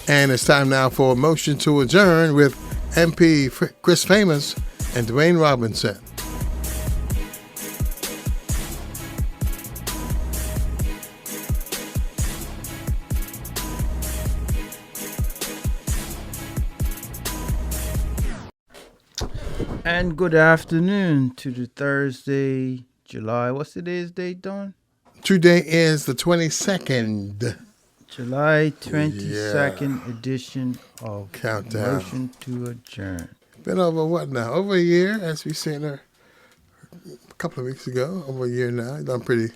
And it's time now for a motion to adjourn with MP Chris Famous and Dwayne Robinson. And good afternoon to the Thursday, July. What's today's date, Don? Today is the 22nd. July 22nd edition of Countdown. Motion to Adjourn. Been over what now? Over a year, as we seen her a couple of weeks ago. Over a year now. Done pretty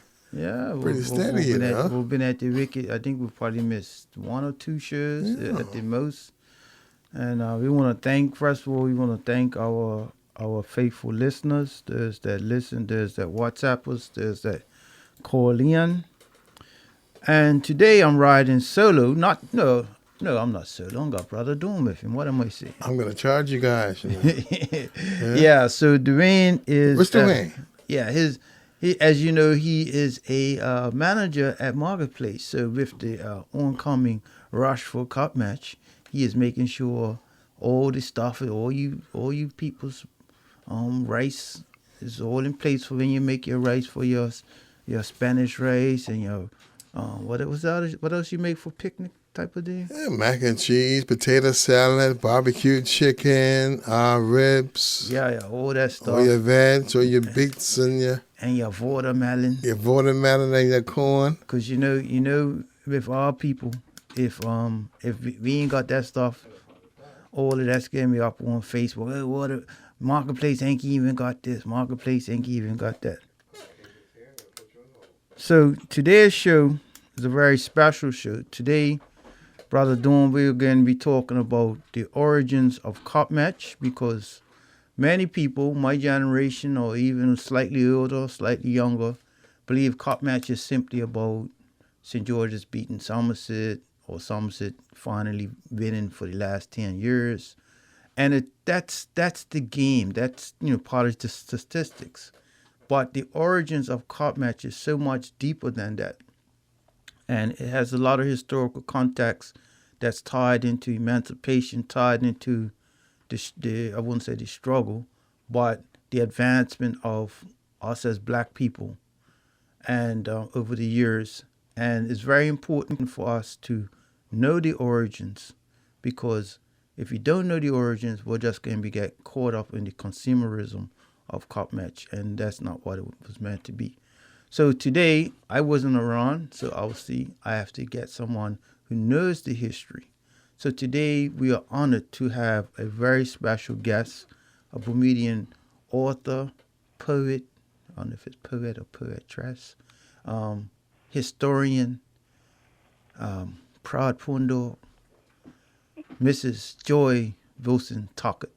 steady, you know. We've been at the Wicked. I think we've probably missed one or two shows at the most. And we want to thank, first of all, our faithful listeners. There's that listen, there's that WhatsApp us, there's that call in. And today I'm riding solo. No, I'm not solo. I'm got Brother Doom with him. What am I saying? I'm going to charge you guys. You know? Yeah, so Dwayne is... What's Dwayne? He, as you know, he is a manager at Marketplace. So with the oncoming rush for cup match, he is making sure all the stuff, all you people's rice is all in place for when you make your rice for your Spanish rice and your what else you make for picnic type of day? Yeah, mac and cheese, potato salad, barbecue chicken, ribs. Yeah, all that stuff. All your veg, all your beets and your watermelon. Your watermelon and your corn. Cause you know, with our people, if we ain't got that stuff, all of that's getting me up on Facebook. Oh, Marketplace ain't even got this. Marketplace ain't even got that. So today's show is a very special show. Today, Brother Dawn, we're going to be talking about the origins of cup match, because many people, my generation or even slightly older, slightly younger, believe cup match is simply about St. George's beating Somerset or Somerset finally winning for the last 10 years. And that's the game. That's part of the statistics. But the origins of cup match is so much deeper than that. And it has a lot of historical context that's tied into emancipation, tied into the I wouldn't say the struggle, but the advancement of us as black people and over the years. And it's very important for us to know the origins, because if you don't know the origins, we're just going to get caught up in the consumerism of cup match, and that's not what it was meant to be. So today, I wasn't around, so obviously I have to get someone who knows the history. So today, we are honored to have a very special guest, a Bermudian author, poet, I don't know if it's poet or poetress, historian, proud Pundo, Mrs. Joy Wilson Tucker.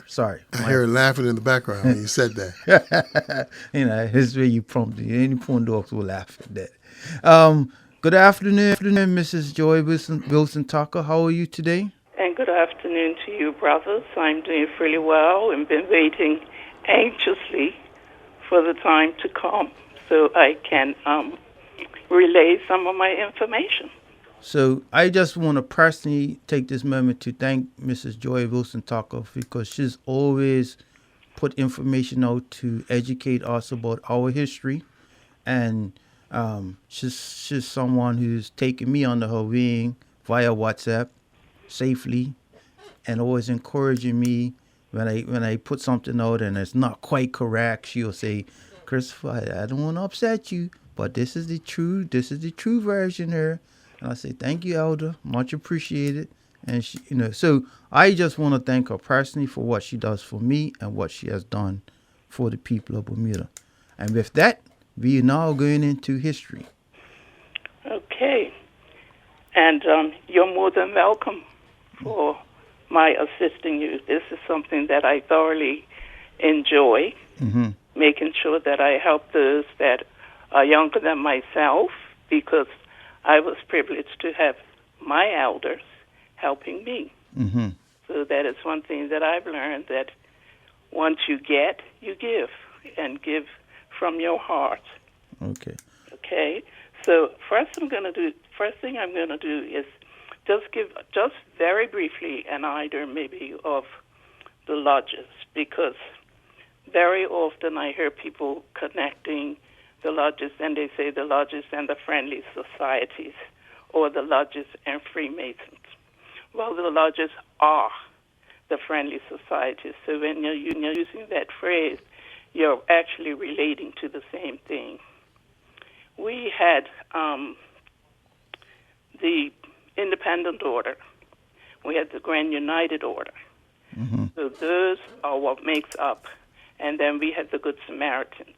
Sorry. I heard laughing in the background when you said that. This way you prompted. Any porn dogs will laugh at that. Good afternoon, Mrs. Joy Wilson Tucker. How are you today? And good afternoon to you, brothers. I'm doing really well and been waiting anxiously for the time to come so I can relay some of my information. So I just want to personally take this moment to thank Mrs. Joy Wilson Tucker, because she's always put information out to educate us about our history. And she's someone who's taken me under her wing via WhatsApp safely, and always encouraging me when I put something out and it's not quite correct. She'll say, Christopher, I don't want to upset you, but this is the true version here. And I say, thank you, Elder. Much appreciated. And she, so I just want to thank her personally for what she does for me and what she has done for the people of Bermuda. And with that, we are now going into history. Okay. And you're more than welcome for my assisting you. This is something that I thoroughly enjoy, making sure that I help those that are younger than myself, because I was privileged to have my elders helping me. Mm-hmm. So that is one thing that I've learned, that once you get, you give, and give from your heart. Okay. Okay. So first thing I'm going to do is just very briefly an idea maybe of the lodges, because very often I hear people connecting the lodges, and they say the lodges and the friendly societies, or the lodges and Freemasons. Well, the lodges are the friendly societies. So when you're using that phrase, you're actually relating to the same thing. We had the Independent Order. We had the Grand United Order. Mm-hmm. So those are what makes up. And then we had the Good Samaritans.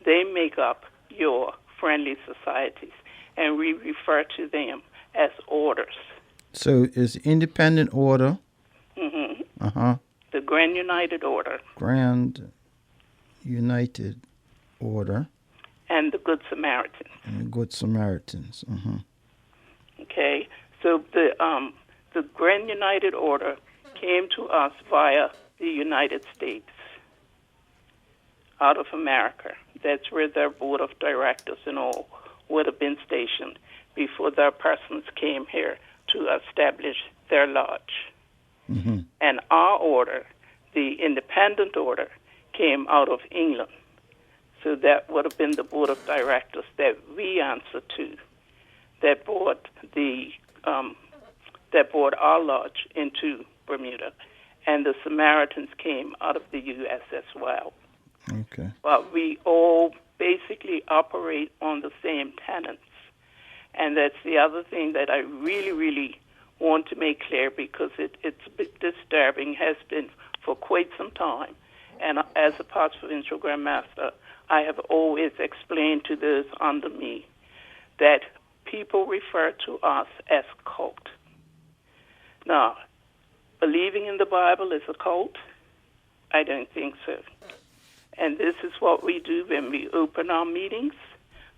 They make up your friendly societies, and we refer to them as orders. So it's Independent Order. Mm-hmm. Uh-huh. The Grand United Order. Grand United Order. And the Good Samaritans. And the Good Samaritans. Uh-huh. Okay. So the Grand United Order came to us via the United States, out of America. That's where their board of directors and all would have been stationed before their persons came here to establish their lodge. Mm-hmm. And our order, the Independent Order, came out of England. So that would have been the board of directors that we answer to, that brought our lodge into Bermuda. And the Samaritans came out of the U.S. as well. Okay. But we all basically operate on the same tenets. And that's the other thing that I really, really want to make clear, because it's a bit disturbing, has been for quite some time. And as a pastoral Grand Master, I have always explained to those under me that people refer to us as cult. Now, believing in the Bible is a cult? I don't think so. And this is what we do when we open our meetings.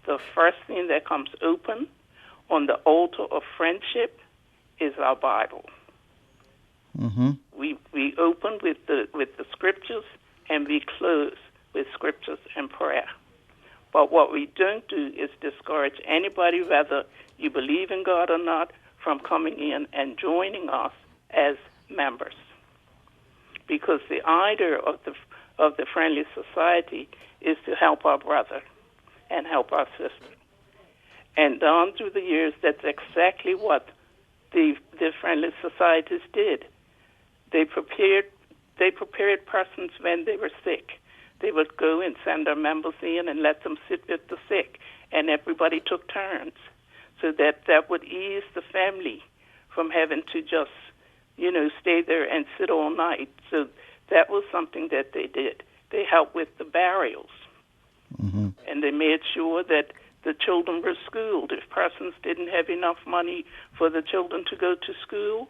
The first thing that comes open on the altar of friendship is our Bible. Mm-hmm. We open with the scriptures, and we close with scriptures and prayer. But what we don't do is discourage anybody, whether you believe in God or not, from coming in and joining us as members. Because the idea of the friendly society is to help our brother and help our sister. And down through the years, that's exactly what the friendly societies did. They prepared persons when they were sick. They would go and send their members in and let them sit with the sick, and everybody took turns, so that would ease the family from having to just, stay there and sit all night. So that was something that they did. They helped with the burials, mm-hmm. and they made sure that the children were schooled. If persons didn't have enough money for the children to go to school,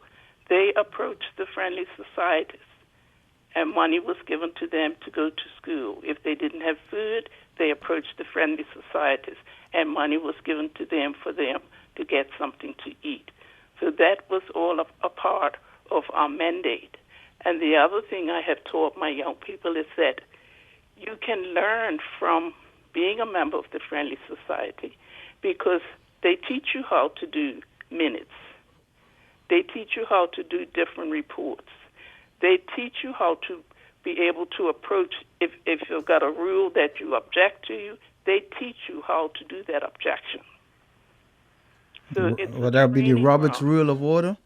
they approached the friendly societies, and money was given to them to go to school. If they didn't have food, they approached the friendly societies, and money was given to them for them to get something to eat. So that was all a part of our mandate. And the other thing I have taught my young people is that you can learn from being a member of the Friendly Society, because they teach you how to do minutes. They teach you how to do different reports. They teach you how to be able to approach, if you've got a rule that you object to, they teach you how to do that objection. So would that be the Robert's Rule of Order?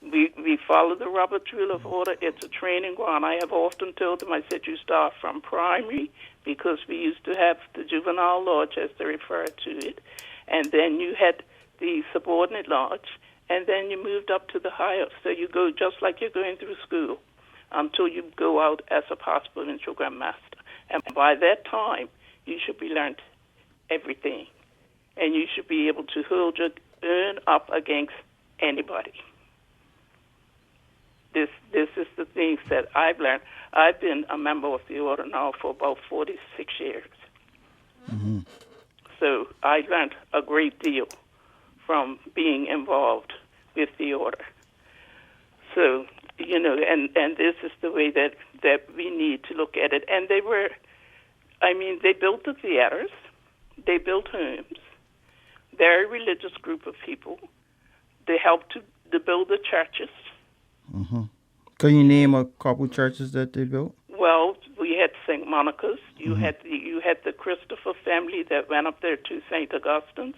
We follow the Robert's Rule of Order. It's a training ground. I have often told them, I said, you start from primary, because we used to have the juvenile lodge, as they refer to it, and then you had the subordinate lodge, and then you moved up to the higher. So you go just like you're going through school until you go out as a pastoral Grand Master. And by that time, you should be learned everything, and you should be able to hold your own up against anybody. This is the things that I've learned. I've been a member of the order now for about 46 years. Mm-hmm. So I learned a great deal from being involved with the order. So, and this is the way that we need to look at it. And they built the theaters, they built homes. Very religious group of people. They helped to to build the churches. Mm-hmm. Can you name a couple churches that they built? Well, we had St. Monica's. You had the Christopher family that went up there to St. Augustine's.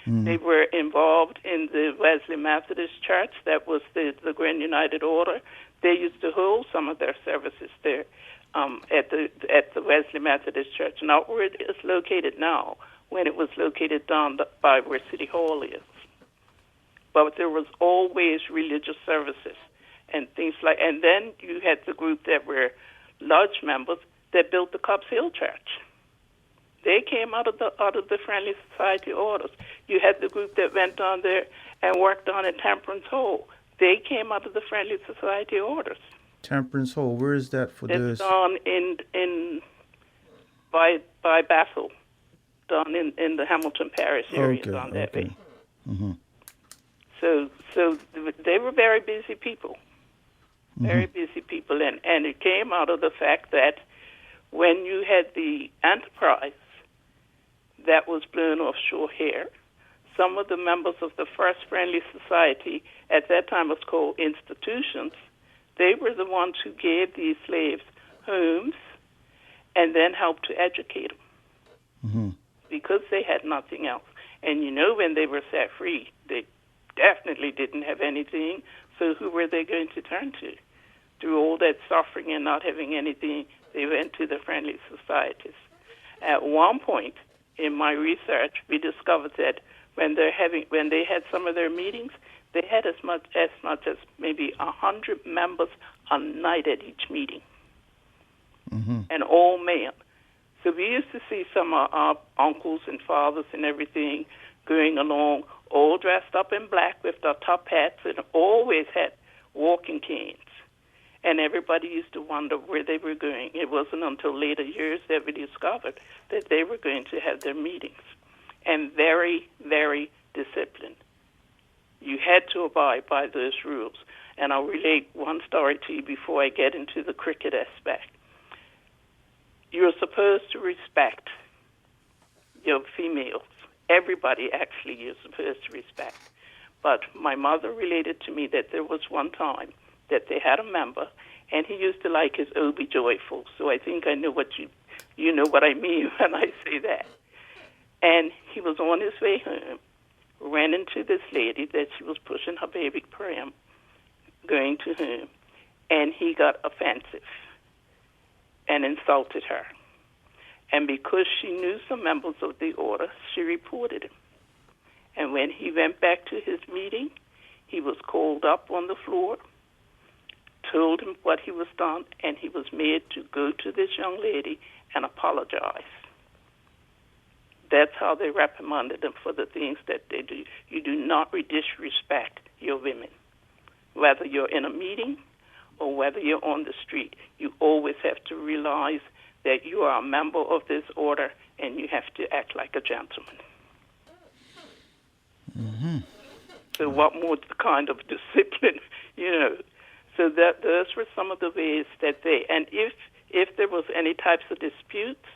Mm-hmm. They were involved in the Wesley Methodist Church. That was the Grand United Order. They used to hold some of their services there at the Wesley Methodist Church, not where it is located now, when it was located down by where City Hall is. But there was always religious services and things like. And then you had the group that were lodge members that built the Copp's Hill Church. They came out of the Friendly Society orders. You had the group that went down there and worked on at Temperance Hall. They came out of the Friendly Society orders. Temperance Hall, where is that for this? It's down in by Bethel, down in the Hamilton Parish area, down that way. Mm-hmm. So they were very busy people, very busy people, and it came out of the fact that when you had the Enterprise that was blown offshore here, some of the members of the First Friendly Society, at that time was called institutions, they were the ones who gave these slaves homes and then helped to educate them because they had nothing else. And when they were set free, they definitely didn't have anything, so who were they going to turn to? Through all that suffering and not having anything, they went to the Friendly Societies. At one point in my research, we discovered that when they had some of their meetings, they had as much as maybe 100 members a night at each meeting, and all men. So we used to see some of our uncles and fathers and everything going along, all dressed up in black with their top hats, and always had walking canes. And everybody used to wonder where they were going. It wasn't until later years that we discovered that they were going to have their meetings. And very, very disciplined. You had to abide by those rules. And I'll relate one story to you before I get into the cricket aspect. You're supposed to respect your females. Everybody, actually, you're supposed to respect. But my mother related to me that there was one time that they had a member, and he used to like his "Oh, be joyful." So I think I know what you know what I mean when I say that. And he was on his way home, ran into this lady that she was pushing her baby pram, going to home, and he got offensive and insulted her. And because she knew some members of the order, she reported him. And when he went back to his meeting, he was called up on the floor, told him what he was done, and he was made to go to this young lady and apologize. That's how they reprimanded him for the things that they do. You do not disrespect your women. Whether you're in a meeting or whether you're on the street, you always have to realize that you are a member of this order and you have to act like a gentleman. So what more kind of discipline, So that those were some of the ways that and if there was any types of disputes,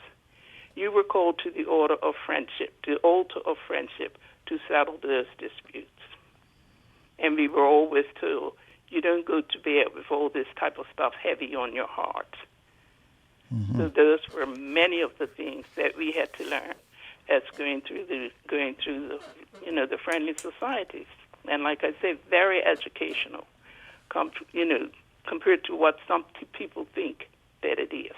you were called to the order of friendship, the altar of friendship, to settle those disputes. And we were always told, you don't go to bed with all this type of stuff heavy on your heart. So those were many of the things that we had to learn as going through the the friendly societies. And like I said, very educational, compared to what some people think that it is.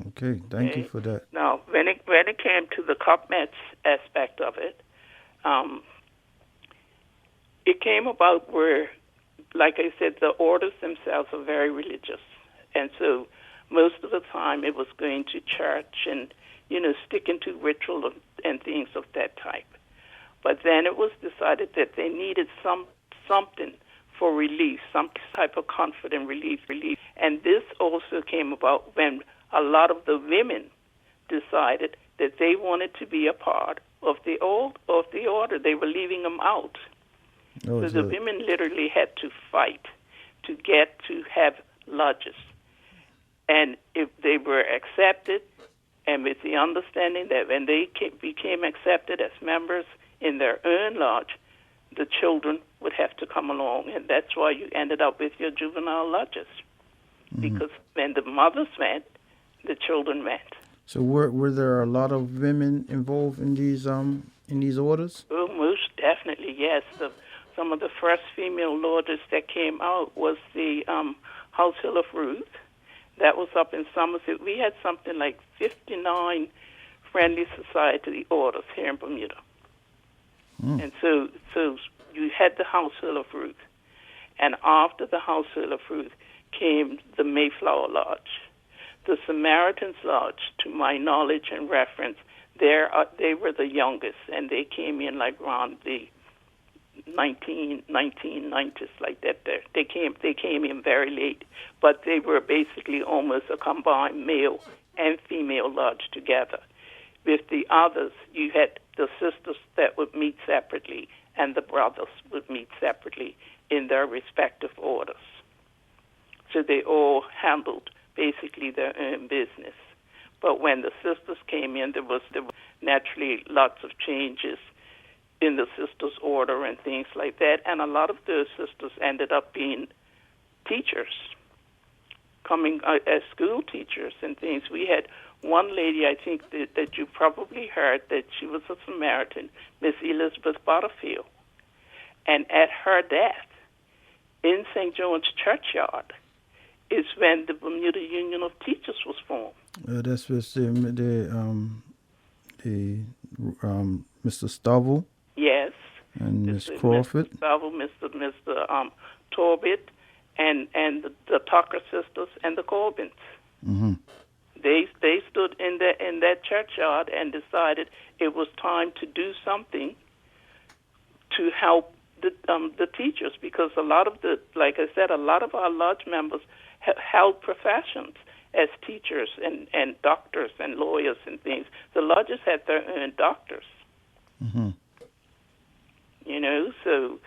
Okay, thank you for that. Now, when it came to the cup match aspect of it, it came about where, like I said, the orders themselves are very religious, and so most of the time it was going to church and sticking to ritual and things of that type. But then it was decided that they needed something for relief, some type of comfort and relief. And this also came about when a lot of the women decided that they wanted to be a part of the order. They were leaving them out. So the women literally had to fight to get to have lodges. And if they were accepted, and with the understanding that when they became accepted as members in their own lodge, the children would have to come along, and that's why you ended up with your juvenile lodges. Because when the mothers went, the children went. So were there a lot of women involved in these orders? Oh, most definitely, yes. Some of the first female lodges that came out was the House Hill of Ruth. That was up in Somerset. We had something like 59 Friendly Society orders here in Bermuda. And so you had the House Hill of Ruth. And after the House Hill of Ruth came the Mayflower Lodge. The Samaritan's Lodge, to my knowledge and reference, they were the youngest, and they came in like around the 1990s, like that. They came in very late, but they were basically almost a combined male and female lodge together. With the others, you had the sisters that would meet separately, and the brothers would meet separately in their respective orders. So they all handled basically their own business. But when the sisters came in, there was naturally lots of changes in the sisters' order and things like that. And a lot of those sisters ended up being teachers, coming as school teachers and things. We had one lady, I think, that you probably heard, that she was a Samaritan, Miss Elizabeth Butterfield. And at her death, in St. John's Churchyard, is when the Bermuda Union of Teachers was formed. That's with Mr. Stovall. Yes. And Miss Crawford. Mr. Stovall, Mr. Torbett, and the Tucker sisters and the Corbins. Mm-hmm. They stood in that churchyard and decided it was time to do something to help the teachers, because a lot of our lodge members held professions as teachers and doctors and lawyers and things. The lodges had their own doctors. Mm-hmm. So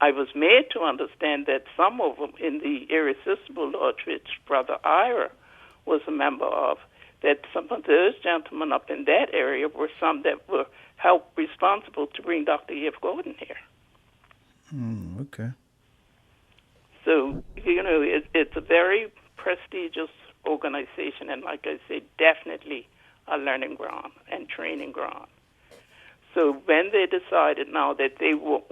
I was made to understand that some of them in the Irresistible Lodge, which Brother Ira was a member of, that some of those gentlemen up in that area were some that were responsible to bring Dr. E.F. Gordon here. Okay. So, it's a very prestigious organization, and like I said, definitely a learning ground and training ground. So when they decided now that they were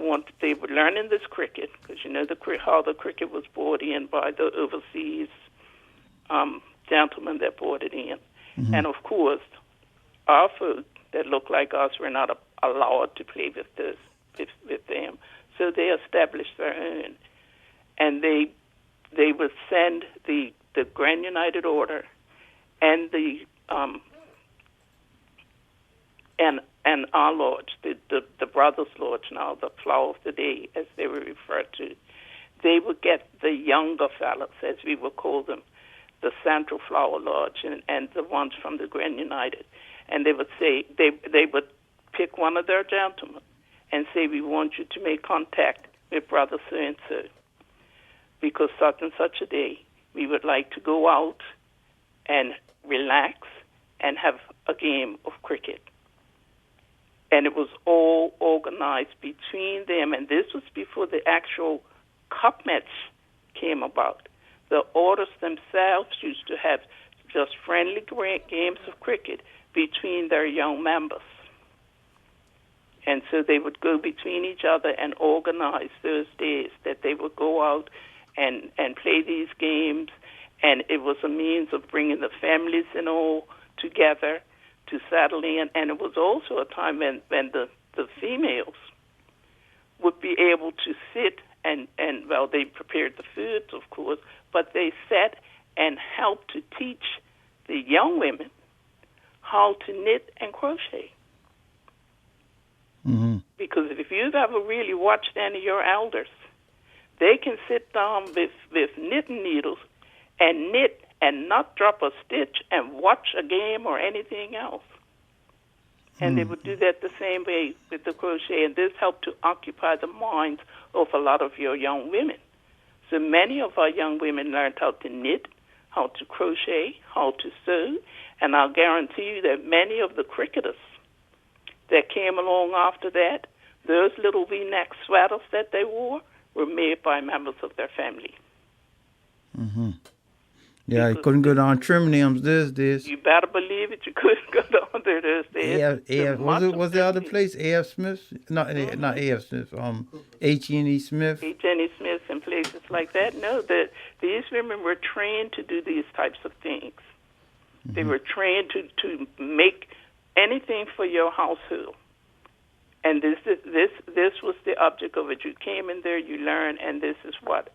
learning this cricket, because how the cricket was brought in by the overseas gentlemen that brought it in. Mm-hmm. And of course, our folk that looked like us were not allowed to play with them. So they established their own. And they would send the Grand United Order and the and our lodge, the Brothers Lodge now, the Flower of the Day, as they were referred to. They would get the younger fellows, as we would call them, the Central Flower Lodge and the ones from the Grand United. And they would say, they would pick one of their gentlemen and say, we want you to make contact with Brother so-and-so, because such and such a day, we would like to go out and relax and have a game of cricket. And it was all organized between them, and this was before the actual cup match came about. The orders themselves used to have just friendly games of cricket between their young members. And so they would go between each other and organize those days that they would go out and play these games. And it was a means of bringing the families and all together to settle in. And it was also a time when the females would be able to sit and they prepared the foods, of course, but they sat and helped to teach the young women how to knit and crochet. Mm-hmm. Because if you've ever really watched any of your elders, they can sit down with knitting needles and knit and not drop a stitch and watch a game or anything else. And they would do that the same way with the crochet, and this helped to occupy the minds of a lot of your young women. So many of our young women learned how to knit, how to crochet, how to sew, and I'll guarantee you that many of the cricketers that came along after that those little V-neck sweaters that they wore were made by members of their family. Mm-hmm. Yeah, you couldn't go down trimming them those days. You better believe it. You couldn't go down there those days. Was the other place A.F. Smith? Not A.F. Smith. H.E.N.E. Smith. H.N.E. Smith and places like that. No, these women were trained to do these types of things. Mm-hmm. They were trained to make anything for your household. And this was the object of it. You came in there, you learned, and this is what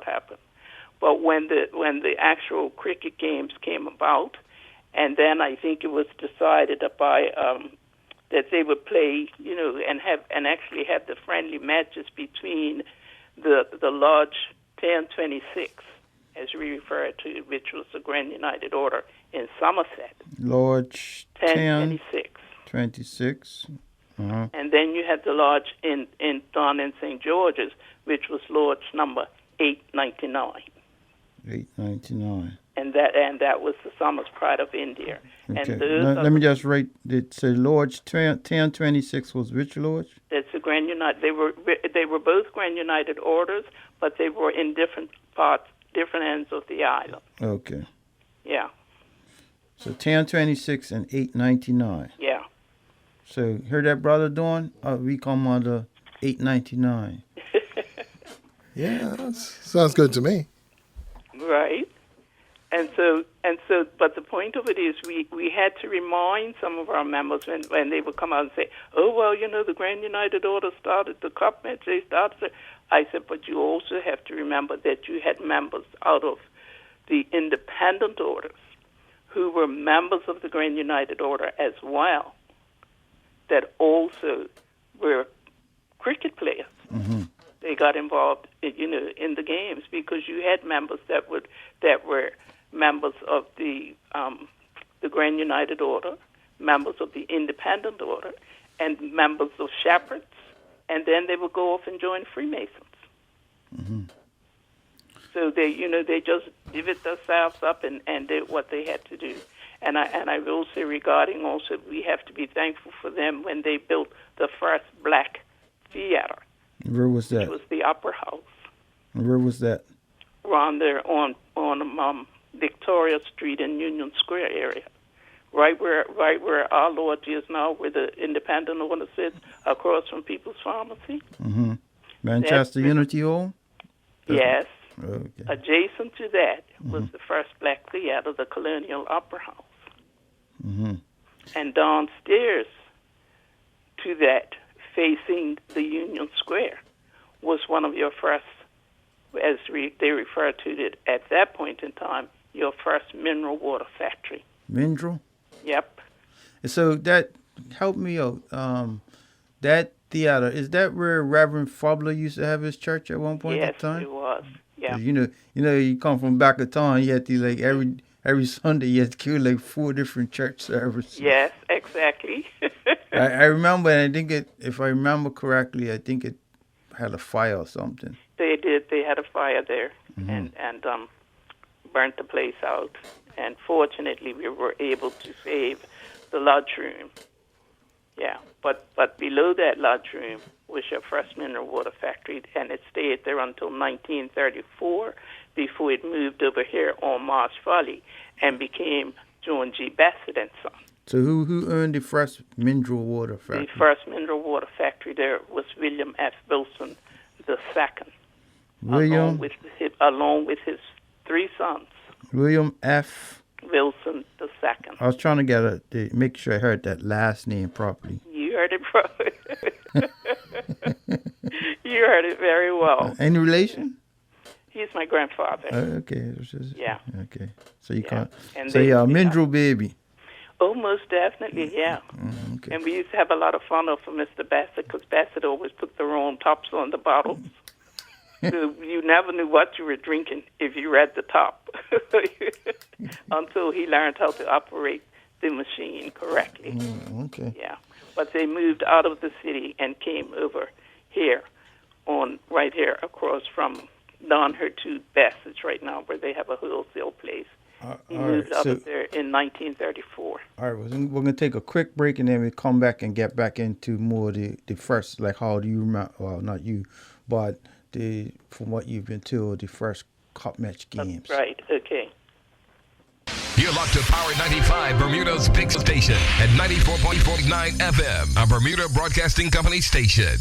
happened. But when the actual cricket games came about, and then I think it was decided by that they would play, and actually have the friendly matches between the Lodge 1026, as we refer to it, which was the Grand United Order in Somerset. Lodge 1026. 26. Uh-huh. And then you had the lodge down in St. George's, which was lodge number 899. 899. And that was the Somers Pride of India. Okay. And let me just write. It said Lodge 1026 was which lodge? That's the Grand United. They were both Grand United orders, but they were in different parts, different ends of the island. Okay. Yeah. So 1026 and 899. Yeah. So hear that, Brother Dawn? We come under 899. Yeah, that sounds good to me. Right. And so, but the point of it is we had to remind some of our members when they would come out and say, oh, well, the Grand United Order started the cup match. They started. I said, but you also have to remember that you had members out of the independent orders who were members of the Grand United Order as well, that also were cricket players. Mm-hmm. They got involved, in the games because you had members that were members of the Grand United Order, members of the Independent Order, and members of Shepherds, and then they would go off and join Freemasons. Mm-hmm. So they just divvied themselves up and did what they had to do. And I will say regarding also, we have to be thankful for them when they built the first black theater. Where was that? Which was the Opera House. Where was that? Around there on Victoria Street in Union Square area, right where our Lord is now, where the Independent Order sits, across from People's Pharmacy. Mm-hmm. Manchester Unity Hall. Yes. Okay. Adjacent to that was the first black theater, the Colonial Opera House. Mm-hmm. And downstairs to that, facing the Union Square, was one of your first, as they refer to it at that point in time, your first mineral water factory. Mineral? Yep. So that helped me out. That theater, is that where Reverend Fubler used to have his church at one point in time? Yes, it was. Yeah. You come from back of town, you had to every Sunday you had to go 4 different church services. Yes, exactly. I remember, and I think if I remember correctly, I think it had a fire or something. They did. They had a fire there, and burnt the place out. And fortunately, we were able to save the lodge room. Yeah, but below that lodge room was your first mineral water factory, and it stayed there until 1934 before it moved over here on Marsh Folly and became John G. Bassett and Son. So who earned the first mineral water factory? The first mineral water factory there was William F. Wilson II, along with his 3 sons. William F. Wilson II. I was trying to make sure I heard that last name properly. You heard it properly. You heard it very well. Any relation? He's my grandfather. Okay. Yeah. Okay. So you can't. And mineral baby. Oh, most definitely, yeah. Okay. And we used to have a lot of fun for Mr. Bassett because Bassett always put the wrong tops on the bottles. So you never knew what you were drinking if you read the top until he learned how to operate the machine correctly. Okay. Yeah. But they moved out of the city and came over here, right here across from down here to Bassett's right now, where they have a wholesale place. He moved up there in 1934. All right, we're going to take a quick break, and then we come back and get back into more of the first, like how do you remember, well, not you, but from what you've been told, the first cup match games. Right, okay. You're locked to Power 95, Bermuda's big station at 94.49 FM, a Bermuda Broadcasting Company station.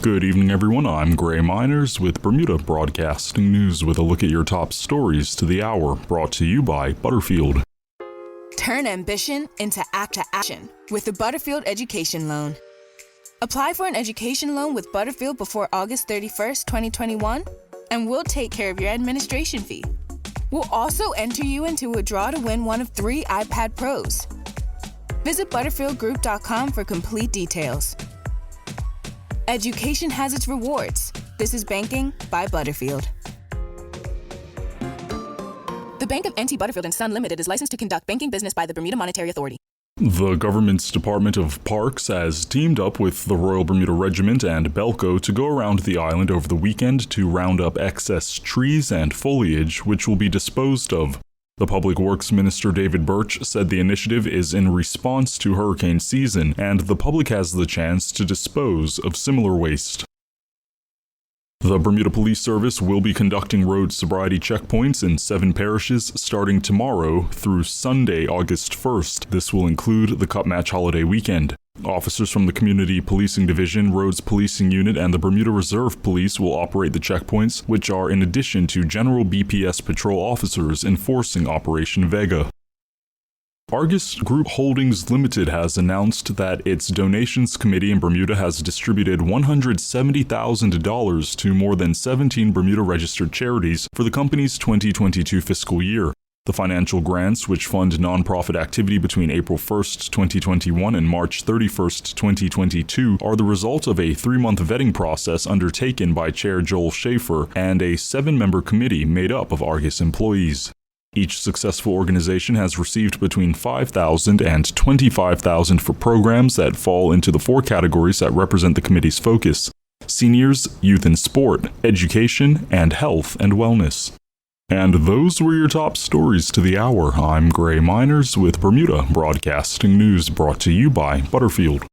Good evening, everyone. I'm Gray Miners with Bermuda Broadcasting News with a look at your top stories to the hour, brought to you by Butterfield. Turn ambition into action with the Butterfield Education Loan. Apply for an education loan with Butterfield before August 31st, 2021, and we'll take care of your administration fee. We'll also enter you into a draw to win one of 3 iPad Pros. Visit butterfieldgroup.com for complete details. Education has its rewards. This is banking by Butterfield. The Bank of N.T. Butterfield & Son Limited is licensed to conduct banking business by the Bermuda Monetary Authority. The government's Department of Parks has teamed up with the Royal Bermuda Regiment and Belco to go around the island over the weekend to round up excess trees and foliage, which will be disposed of. The Public Works Minister David Birch said the initiative is in response to hurricane season, and the public has the chance to dispose of similar waste. The Bermuda Police Service will be conducting road sobriety checkpoints in 7 parishes starting tomorrow through Sunday, August 1st. This will include the Cup Match holiday weekend. Officers from the Community Policing Division, Roads Policing Unit, and the Bermuda Reserve Police will operate the checkpoints, which are in addition to General BPS patrol officers enforcing Operation Vega. Argus Group Holdings Limited has announced that its donations committee in Bermuda has distributed $170,000 to more than 17 Bermuda-registered charities for the company's 2022 fiscal year. The financial grants, which fund nonprofit activity between April 1st, 2021 and March 31st, 2022, are the result of a 3-month vetting process undertaken by Chair Joel Schaefer and a 7-member committee made up of Argus employees. Each successful organization has received between $5,000 and $25,000 for programs that fall into the 4 categories that represent the committee's focus: seniors, youth and sport, education, and health and wellness. And those were your top stories to the hour. I'm Gray Miners with Bermuda Broadcasting News, brought to you by Butterfield.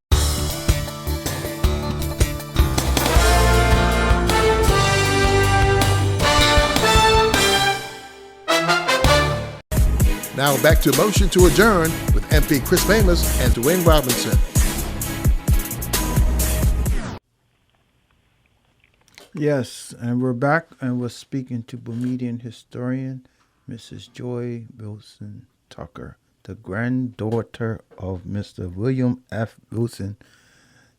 Now back to Motion to Adjourn with MP Chris Famous and Dwayne Robinson. Yes, and we're back, and we're speaking to Bermudian historian Mrs. Joy Wilson Tucker, the granddaughter of Mr. William F. Wilson,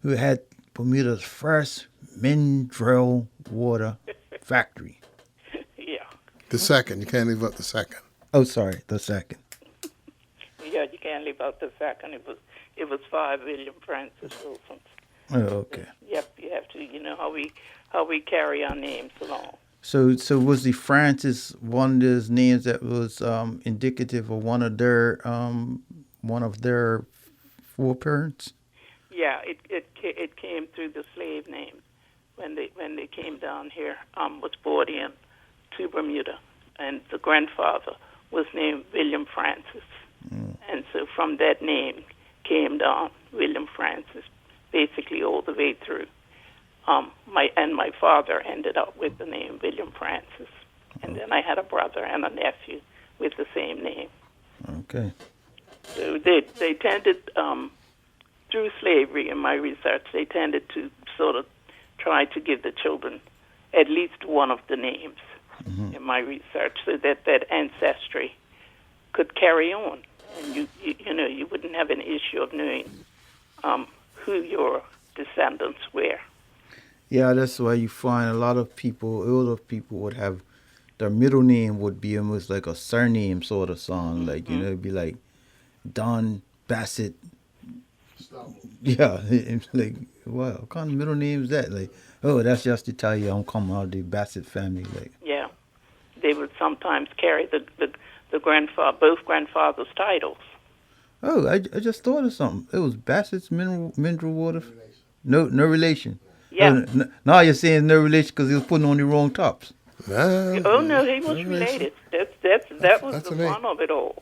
who had Bermuda's first mineral water factory. Yeah. The second. You can't leave out the second. Oh, sorry, the second. Yeah, you can't leave out the second. It was 5 William Francis Wilsons. Oh, okay. Yep, you have to. You know how we carry our names along. So was the Francis one of those names that was indicative of one of their foreparents? Yeah, it came through the slave names when they came down here. Was brought in to Bermuda, and the grandfather was named William Francis, and so from that name came down William Francis, basically all the way through. My father ended up with the name William Francis, and then I had a brother and a nephew with the same name. Okay. So they tended, through slavery in my research, they tended to sort of try to give the children at least one of the names in my research, so that ancestry could carry on, and you wouldn't have an issue of knowing who your descendants were. Yeah, that's why you find a lot of people, older people would have, their middle name would be almost like a surname sort of song. Like, it'd be like Don Bassett. Yeah, it's like, wow, what kind of middle name is that? Like, oh, that's just to tell you I'm coming out of the Bassett family. Like, yeah, they would sometimes carry the both grandfathers' titles. Oh, I just thought of something. It was Bassett's mineral water. No relation. Yeah. Oh, now you're saying no relation because he was putting on the wrong tops. Oh no, he was related. That was the fun of it all.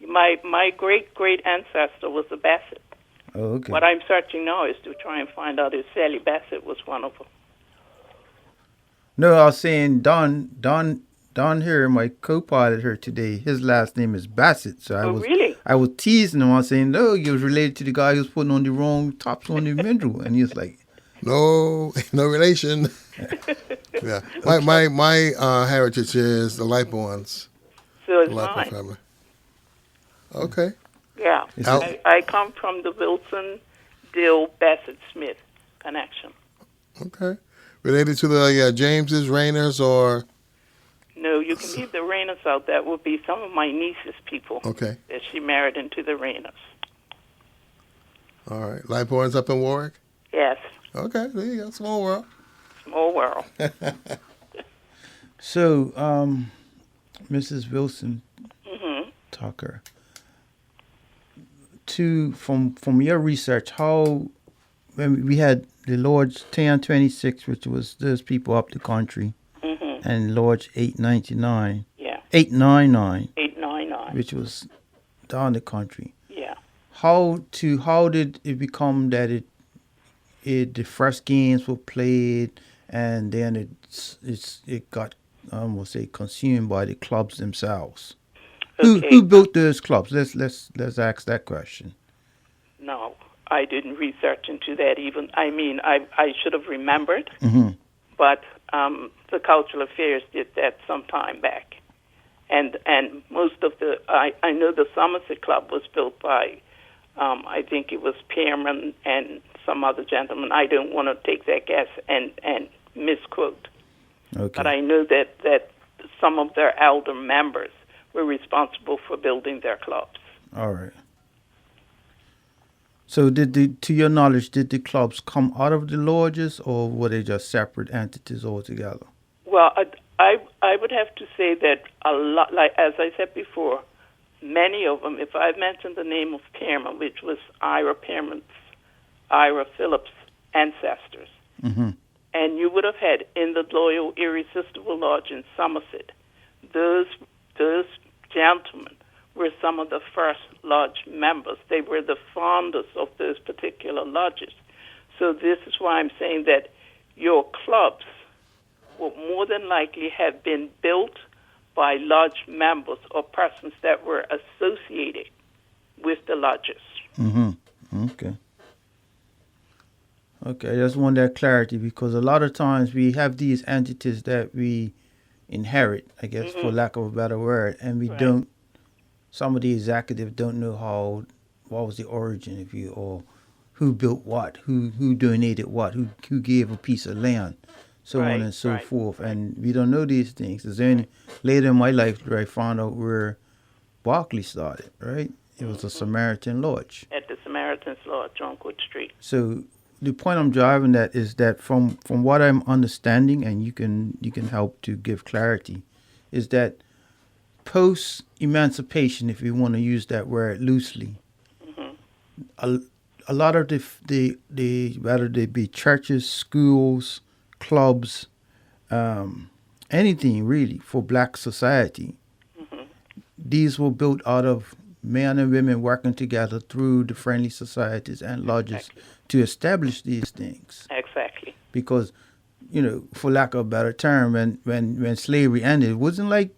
My great ancestor was a Bassett. Oh, okay. What I'm searching now is to try and find out if Sally Bassett was one of them. No, I was saying Don here, my co-pilot here today. His last name is Bassett, so I was teasing him. I was saying, no, he was related to the guy who was putting on the wrong tops on the mineral, and he was like, no relation. Yeah, my heritage is the Lightborns. So is the Lightborn mine. family. Okay. Yeah, I come from the Wilson, Dill, Bassett, Smith connection. Okay. Related to the Jameses, Rayners, or? No, you can leave the Rayners out. That would be some of my niece's people. Okay. That she married into the Rayners. All right. Lightborns up in Warwick? Yes. Okay, there you go. Small world. Small world. So, Mrs. Wilson Tucker, from your research, how when we had the Lodge 1026, which was those people up the country, and Lodge 899. Yeah. 899. 899. Which was down the country. Yeah. How did it become that the first games were played and then it got, I almost say, consumed by the clubs themselves? Okay. Who built those clubs? Let's ask that question. No, I didn't research into that even. I mean, I should have remembered, but the Cultural Affairs did that some time back. And most of I know the Somerset Club was built by, I think it was Pearman and some other gentleman. I don't want to take that guess and misquote. Okay. But I know that some of their elder members were responsible for building their clubs. All right. So to your knowledge, did the clubs come out of the lodges, or were they just separate entities altogether? Well, I would have to say that a lot, like as I said before, many of them, if I mentioned the name of Pearman, which was Ira Phillips' ancestors, and you would have had in the Loyal Irresistible Lodge in Somerset, those gentlemen were some of the first lodge members. They were the founders of those particular lodges. So this is why I'm saying that your clubs will more than likely have been built by lodge members or persons that were associated with the lodges. Okay. Okay, I just want that clarity because a lot of times we have these entities that we inherit, I guess, for lack of a better word, and we don't. Some of the executives don't know what was the origin of or who built what, who donated what, who gave a piece of land, so on and so forth, and we don't know these things. Is there any later in my life where I found out where Berkeley started? Right, it was a Samaritan Lodge at the Samaritan's Lodge on Good Street. So the point I'm driving at is that from what I'm understanding, and you can help to give clarity, is that post-emancipation, if you want to use that word loosely, a lot of the whether they be churches, schools, clubs, anything really for black society, these were built out of men and women working together through the friendly societies and lodges to establish these things. Exactly. Because, for lack of a better term, when slavery ended, it wasn't like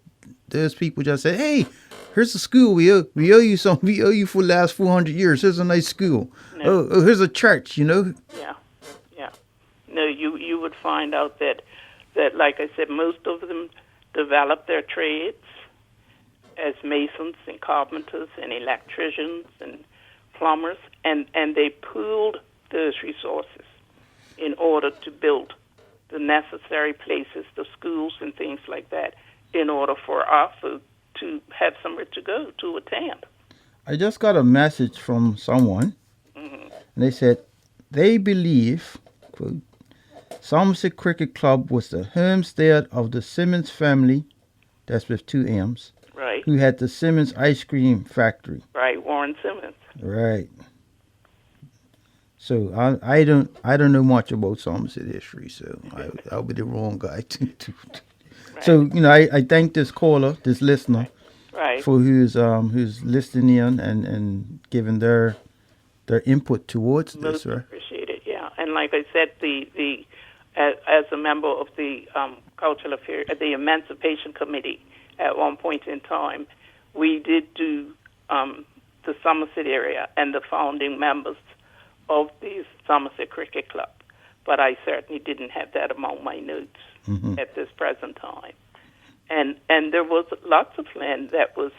those people just said, "Hey, here's a school. We owe you something. We owe you for the last 400 years. Here's a nice school. No. Oh, here's a church." Yeah. No, you would find out that like I said, most of them developed their trades as masons and carpenters and electricians and plumbers, and they pooled those resources in order to build the necessary places, the schools and things like that, in order for our food to have somewhere to go to attend. I just got a message from someone, and they said they believe, quote, Somerset Cricket Club was the homestead of the Simmons family, that's with 2 M's, right, Who had the Simmons Ice Cream Factory. Right, Warren Simmons. Right. So I don't know much about Somerset history, so I'll be the wrong guy to. Right. So I thank this caller, this listener, right. for who's listening in and giving their input towards this. Right. Appreciate it. Yeah, and like I said, as a member of the Cultural Affairs, the Emancipation Committee, at one point in time, we did do the Somerset area and the founding members of the Somerset Cricket Club, but I certainly didn't have that among my notes at this present time. And there was lots of land that was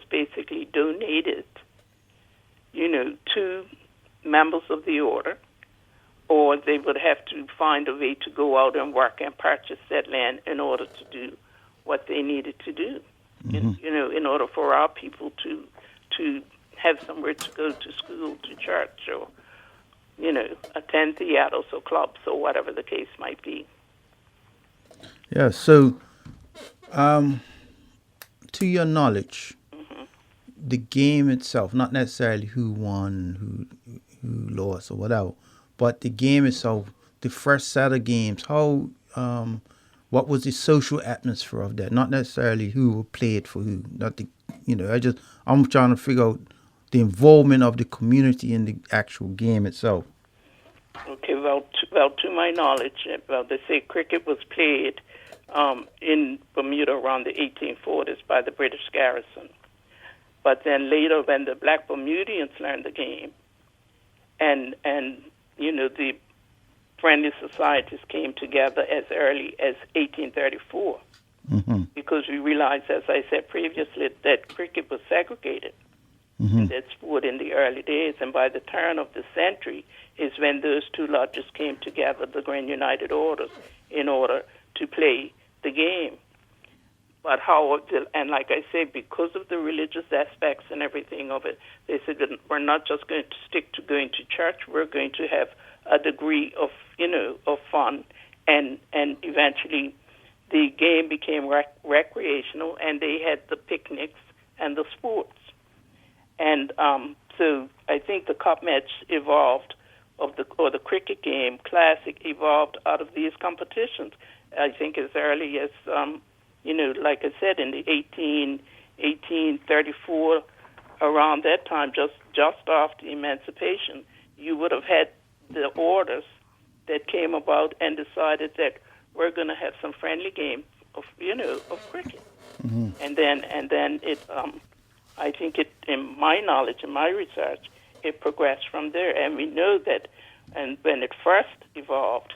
basically donated, to members of the order, or they would have to find a way to go out and work and purchase that land in order to do what they needed to do, in order for our people to have somewhere to go to school, to church, or attend theaters or clubs or whatever the case might be. Yeah. So, to your knowledge, the game itself, not necessarily who won, who lost, or whatever, but the game itself, the first set of games, how, what was the social atmosphere of that? Not necessarily who played for who. Not the, I'm trying to figure out the involvement of the community in the actual game itself. Okay, well, to my knowledge, they say cricket was played in Bermuda around the 1840s by the British garrison. But then later, when the Black Bermudians learned the game, and the friendly societies came together as early as 1834, because we realized, as I said previously, that cricket was segregated in that sport in the early days, and by the turn of the century is when those two lodges came together, the Grand United Orders, in order to play the game. But and like I say, because of the religious aspects and everything of it, they said that we're not just going to stick to going to church, we're going to have a degree of, of fun, and eventually the game became recreational, and they had the picnics and the sports. And so I think the cup match evolved, or the cricket game classic evolved out of these competitions. I think as early as, like I said, in the 1834, around that time, just after emancipation, you would have had the orders that came about and decided that we're going to have some friendly game of cricket. And then it, I think it, in my knowledge, in my research, it progressed from there. And we know that, and when it first evolved,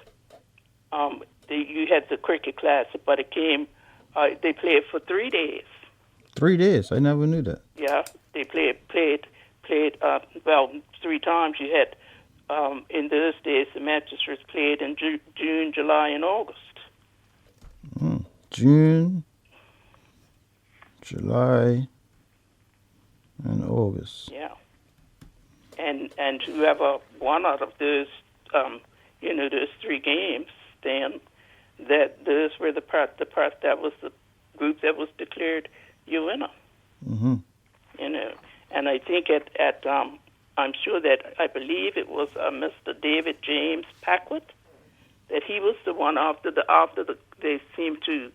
you had the cricket classic, but it came, they played for 3 days. 3 days? I never knew that. Yeah, they played 3 times. You had, in those days, the matches was played in June, July, and August. June, July, and August. Yeah. And whoever won out of those, those 3 games, then those were the part that was the group that was declared your winner. And I think at I'm sure that I believe it was Mr. David James Packwood, that he was the one after they seemed to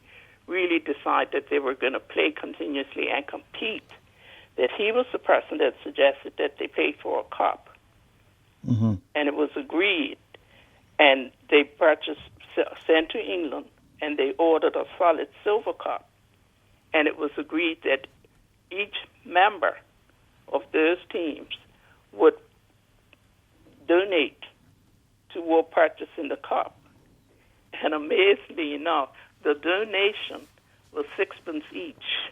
really decide that they were going to play continuously and compete, that he was the person that suggested that they pay for a cup. And it was agreed, and they sent to England, and they ordered a solid silver cup. And it was agreed that each member of those teams would donate toward purchasing the cup. And amazingly enough, the donation was 6 pence each.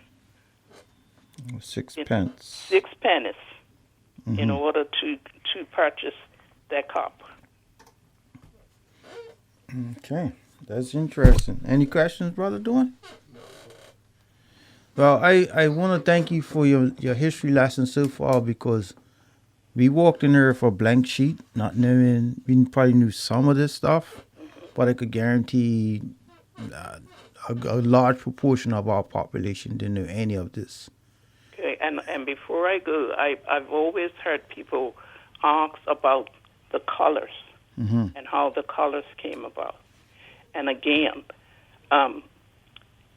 6 pence. 6 pennies in order to purchase that cup. Okay, that's interesting. Any questions, Brother Dawn? Well, I want to thank you for your history lesson so far, because we walked in here for a blank sheet, not knowing, we probably knew some of this stuff, but I could guarantee a large proportion of our population didn't know any of this. Okay, and before I go, I've always heard people ask about the colors and how the colors came about. And again,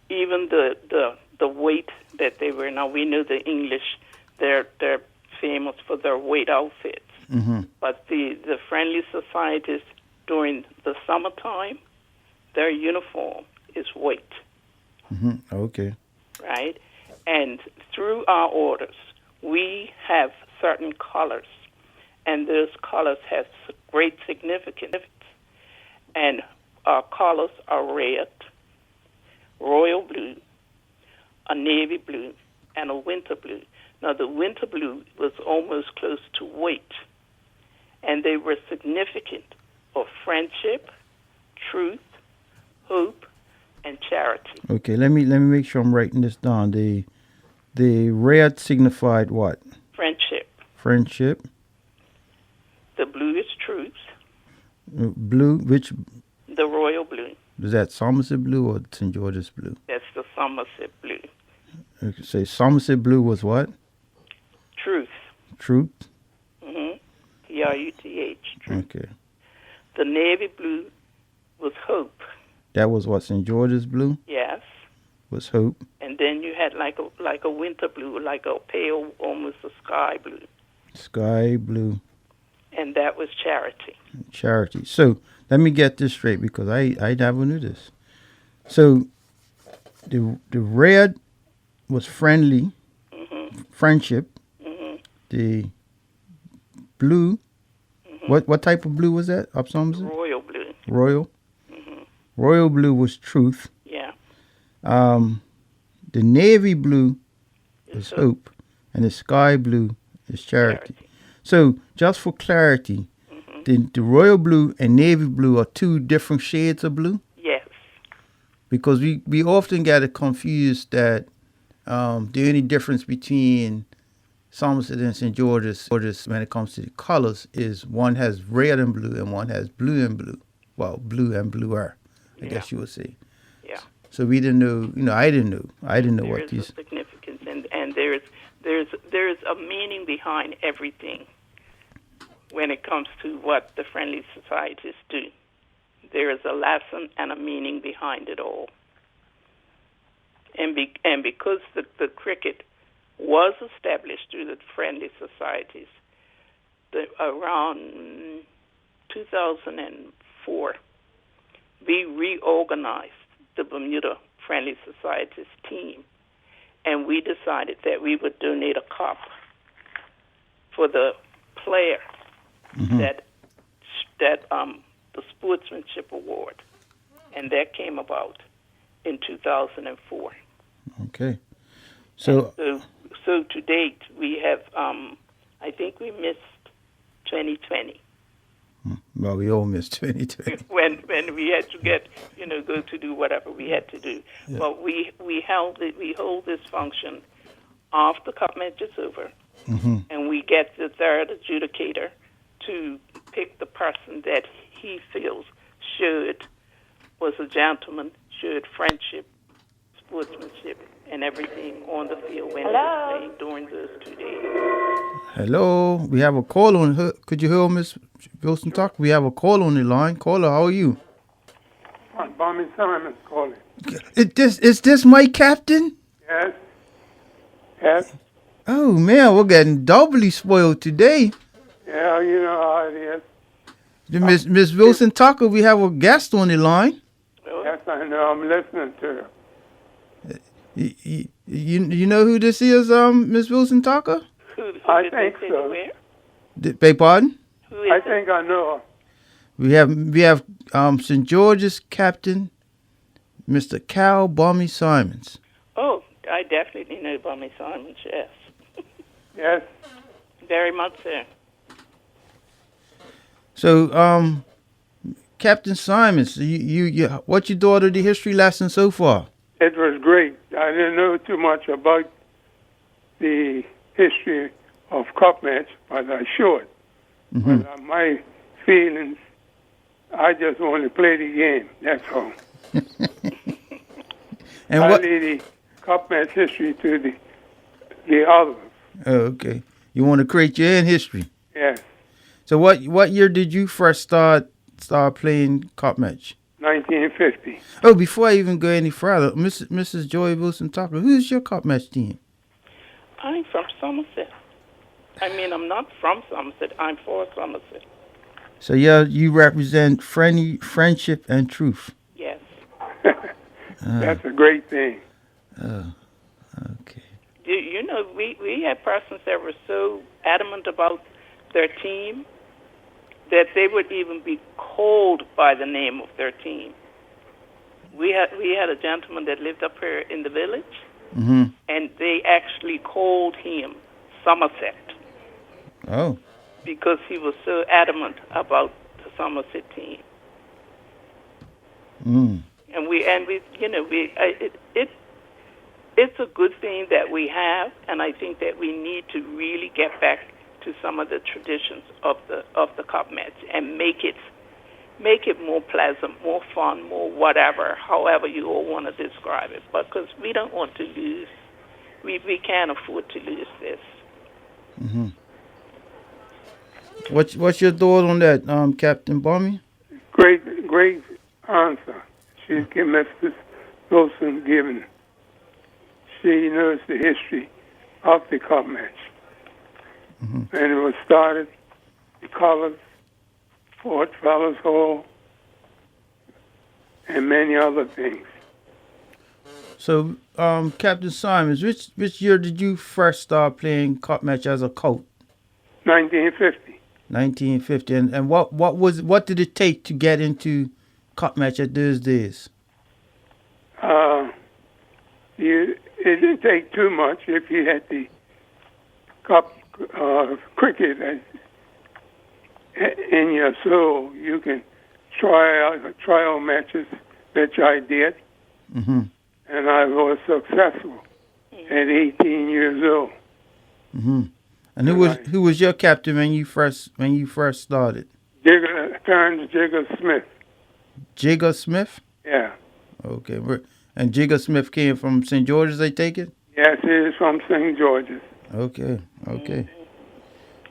even the weight that they wear. Now we know the English; they're famous for their weight outfits. But the friendly societies during the summertime, their uniform is white. Okay. Right? And through our orders, we have certain colors, and those colors have great significance. And our colors are red, royal blue, a navy blue, and a winter blue. Now, the winter blue was almost close to white, and they were significant of friendship, truth, hope, and charity. Okay, let me make sure I'm writing this down. The red signified what? Friendship. Friendship. The blue is truth. Blue, which? The royal blue. Is that Somerset blue or St. George's blue? That's the Somerset blue. Okay, say Somerset blue was what? Truth. Truth. Truth. Truth. Okay. The navy blue was hope. That was what, St. George's blue? Yes. Was hope. And then you had like a winter blue, like a pale, almost a sky blue. Sky blue. And that was charity. Charity. So let me get this straight because I never knew this. So the red was friendly, friendship. The blue, what type of blue was that? Up Somerset? Royal blue. Royal. Royal blue was truth. Yeah. The navy blue is hope, and the sky blue is charity. So, just for clarity, the royal blue and navy blue are two different shades of blue? Yes. Because we often get it confused that the only difference between Somerset and St. George's when it comes to the colors is one has red and blue and one has blue and blue. Well, blue and bluer, I guess you would say. Yeah. So we didn't know, I didn't know there what is these... a significance, and there's a meaning behind everything when it comes to what the friendly societies do. There is a lesson and a meaning behind it all. And because the cricket was established through the friendly societies, around 2004, we reorganized the Bermuda Friendly Societies team, and we decided that we would donate a cup for the player that the Sportsmanship Award, and that came about in 2004. Okay. So to date, we have, I think we missed 2020. Well, we all missed 2020. when we had to go to do whatever we had to do. Yeah. But we hold this function after cup match is over, and we get the third adjudicator to pick the person that he feels was a gentleman, showed friendship, sportsmanship, and everything on the field when he was playing during those 2 days. Hello, we have a call on. Could you hear Miss Wilson talk? We have a call on the line. Caller, how are you? Bobby Simon calling. Is this my captain? Yes. Yes. Oh man, we're getting doubly spoiled today. Yeah, you know how it is. Miss Wilson Tucker, we have a guest on the line. Yes, I know. I'm listening to her. You know who this is, Miss Wilson Tucker? I think so. Beg pardon? I think I know her. We have St. George's captain, Mr. Cal Bummy Simons. Oh, I definitely know Bummy Simons. Yes. Yes. Very much so. So, Captain Simons, what you thought of the history lesson so far? It was great. I didn't know too much about the history of cup match, but I should. But my feelings, I just want to play the game. That's all. And I what? leave the cup match history to the others. Oh, okay. You want to create your own history. Yes, So what year did you first start playing cup match? 1950. Oh, before I even go any further, Mrs. Joy Wilson Tucker, who's your cup match team? I'm from Somerset. I mean, I'm not from Somerset. I'm for Somerset. So yeah, you represent friendship and truth. Yes. That's a great thing. Okay. You know, we had persons that were so adamant about their team that they would even be called by the name of their team. We had a gentleman that lived up here in the village, and they actually called him Somerset. Oh. Because he was so adamant about the Somerset team. And we you know, it's a good thing that we have, and I think that we need to really get back to some of the traditions of the cup match and make it more pleasant, more fun, more whatever, however you all want to describe it. Because we don't want to lose. We can't afford to lose this. What's your thought on that, Captain Bommy? Great answer. She's given Mrs. Wilson given. She knows the history of the cup match. And it was started, the colors, Fort Fellows Hall, and many other things. So, Captain Simons, which year did you first start playing cup match as a coach? 1950. 1950. And what did it take to get into cup match at those days? It didn't take too much if you had the cup cricket in your soul. You can try out trial matches, which I did, and I was successful at 18 years old. And who was your captain when you first started? Jigger Smith. Jigger Smith? Yeah. Okay. And Jigger Smith came from St. George's, I take it? Yes, he is from St. George's. Okay.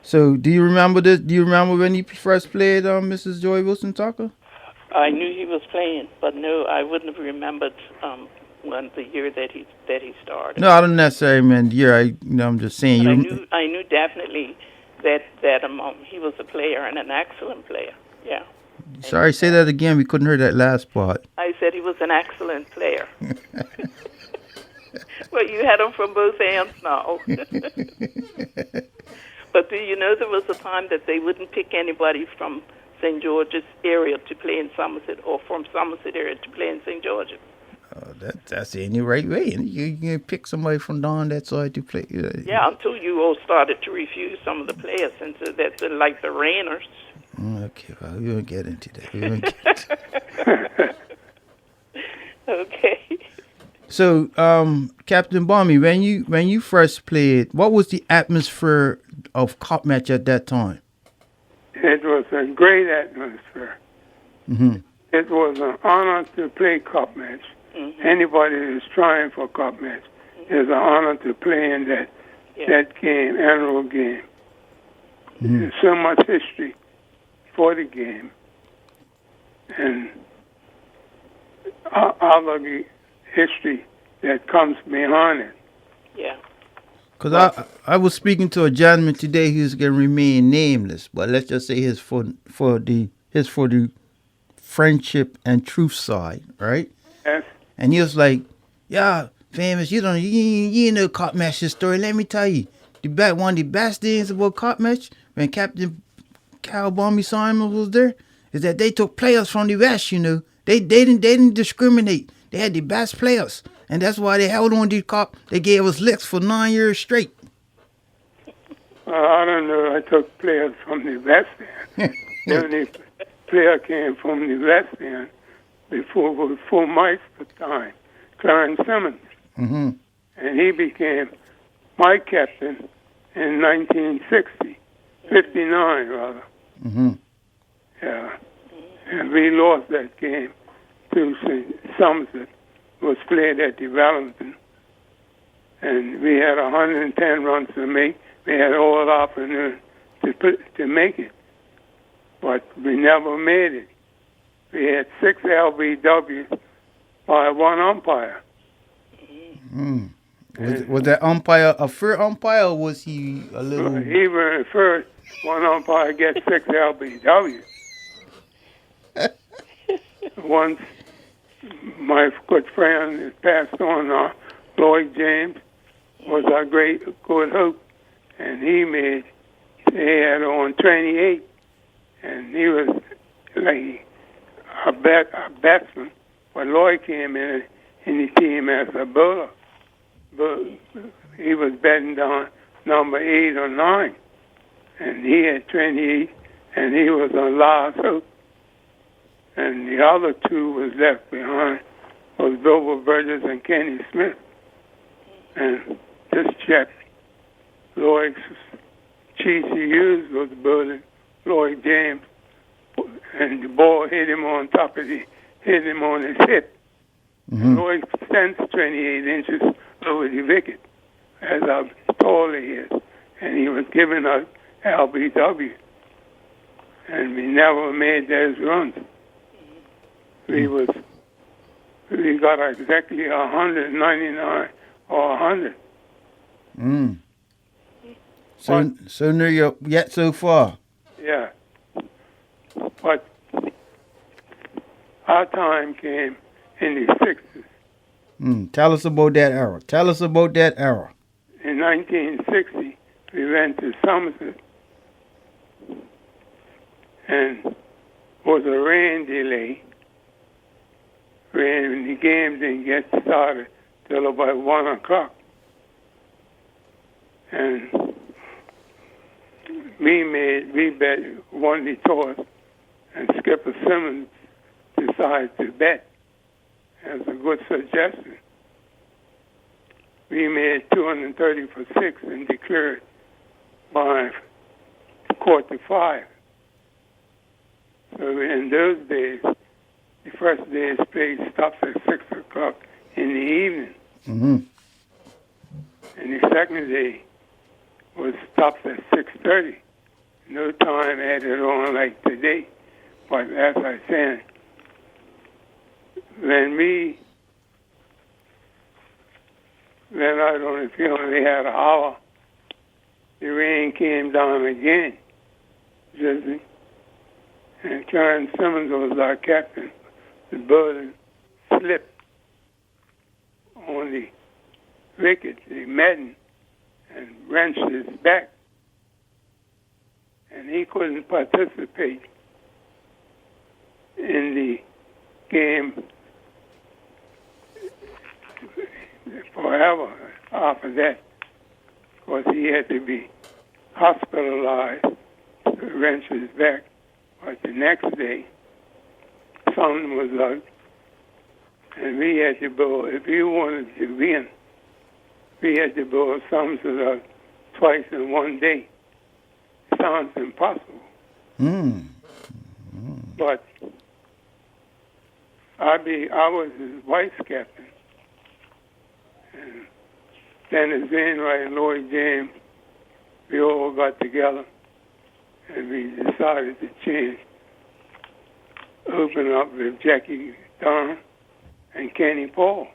So, do you remember this? Do you remember when he first played Mrs. Joy Wilson Tucker? I knew he was playing, but no, I wouldn't have remembered the year that he started. No, I don't necessarily mean the year. I'm just saying. But I knew definitely that he was a player and an excellent player. Yeah. Sorry, say that again. We couldn't hear that last part. I said he was an excellent player. Well, you had him from both ends now. But do you know there was a time that they wouldn't pick anybody from St. George's area to play in Somerset or from Somerset area to play in St. George's? Oh, that's the only right way. You can pick somebody from down that side to play. Yeah, until you all started to refuse some of the players, and so that's like the Rainers. Okay, well, we won't get into that. Okay. So, Captain Bommy, when you first played, what was the atmosphere of cup match at that time? It was a great atmosphere. It was an honor to play cup match. Anybody that's trying for cup match is an honor to play in that game, annual game. There's so much history for the game, and other history that comes behind it. Yeah. Because I was speaking to a gentleman today who's going to remain nameless, but let's just say his for the friendship and truth side, right? Yes. And he was like, "Yeah, famous, you know cup match story. Let me tell you, one of the best things about cup match when Captain Cal Bomby Simon was there is that they took players from the West. You know, they didn't discriminate. They had the best players, and that's why they held on to the cup. They gave us licks for 9 years straight." I don't know. I took players from the West End. The only player came from the West End before my time, Clarence Simmons. And he became my captain in 1960, 59 rather. Yeah. And we lost that game to Somerset was played at the Wellington, and we had 110 runs to make. We had all afternoon to make it, but we never made it. We had 6 LBWs by one umpire. Mm. Was that umpire a fair umpire, or was he a little... Even at first, one umpire gets 6 LBWs. Once, my good friend passed on, Lloyd James, was our great good hope, and he had on 28, and he was like a batsman, but Lloyd came in the team as a bowler. But he was betting down number 8 or 9, and he had 28, and he was on last hope. And the other 2 was left behind was Dover Burgess and Kenny Smith. And this chap, Lloyd's chief he used was bowling Lloyd James, and the ball hit him on his hip. Mm-hmm. Lloyd sends 28 inches over the wicket, as how tall he is, and he was giving us LBW, and we never made those runs. We got exactly 199 or 100. Mm. So near you yet so far. Yeah, but our time came in the 60s. Tell us about that era. In 1960, we went to Somerset, and was a rain delay. The game didn't get started till about 1 o'clock. And we won the toss, and Skipper Simmons decided to bet. As a good suggestion. We made 230 for 6 and declared by 4-5. So in those days, the first day's play stops at 6 o'clock in the evening. Mm-hmm. And the second day was stops at 6:30. No time added on like today. But as I said, when I don't feel we had an hour, the rain came down again, Jesse. And Clarence Simmons was our captain. The bird slipped on the wicket, the matting, and wrenched his back. And he couldn't participate in the game forever after that, because he had to be hospitalized to wrench his back. But the next day, sun was out, and we had to bowl. If we wanted to win, we had to bowl Somerset out twice in one day. Sounds impossible. But I was his vice captain. And Dennis Wainwright and Lloyd James, we all got together and we decided to change, open up with Jackie Dunham and Kenny Paul.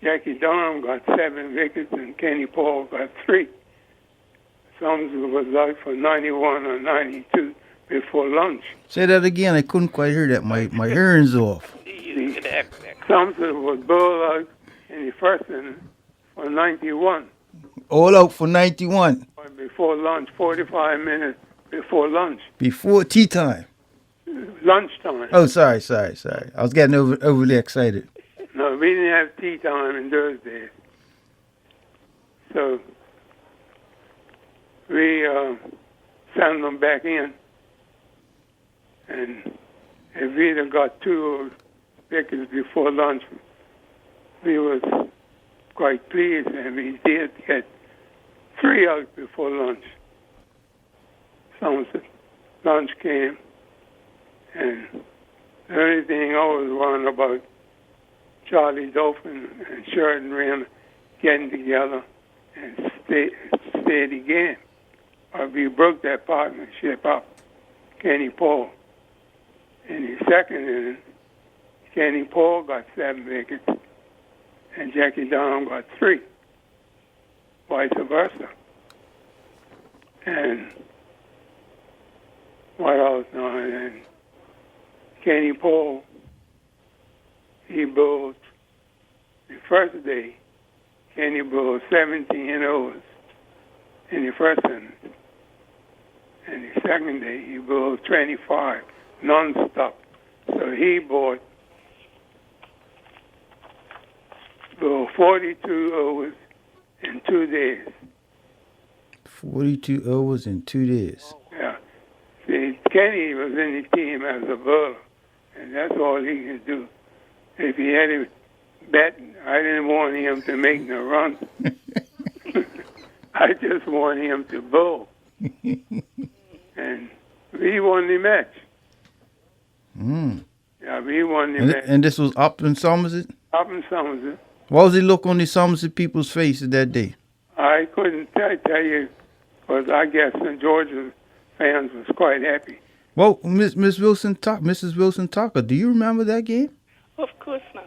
Jackie Dunham got 7 wickets and Kenny Paul got 3. Somerset was out for 91 or 92 before lunch. Say that again. I couldn't quite hear that. My hearing's off. Somerset was bowled out in the first inning for 91. All out for 91. Before lunch, 45 minutes before lunch. Before tea time. Lunchtime. Oh, sorry. I was getting overly excited. No, we didn't have tea time in those days. So we sent them back in. And if we'd have got 2 wickets before lunch, we was quite pleased, and we did get 3 out before lunch. Somerset lunch came, and The only thing I was wondering about Charlie Dolphin and Sheridan Ram getting together and stay the game. Or we broke that partnership up. Kenny Paul. In the second inning, Kenny Paul got 7 wickets and Jackie Down got 3. Vice versa. And what else? And Kenny Paul, he bowled the first day. Kenny bowled 17 overs in the first inning. And the second day, he bowled 25 non-stop. So he bowled 42 overs in 2 days. 42 overs in 2 days. Yeah. See, Kenny was in the team as a bowler, and that's all he could do. If he had a bet, I didn't want him to make no runs. I just want him to bowl. And we won the match. Yeah, we won the match. And this was up in Somerset? Up in Somerset. What was the look on the Somerset people's faces that day? I couldn't tell you, because I guess the Georgia fans was quite happy. Well, Mrs. Wilson Tucker, do you remember that game? Of course not.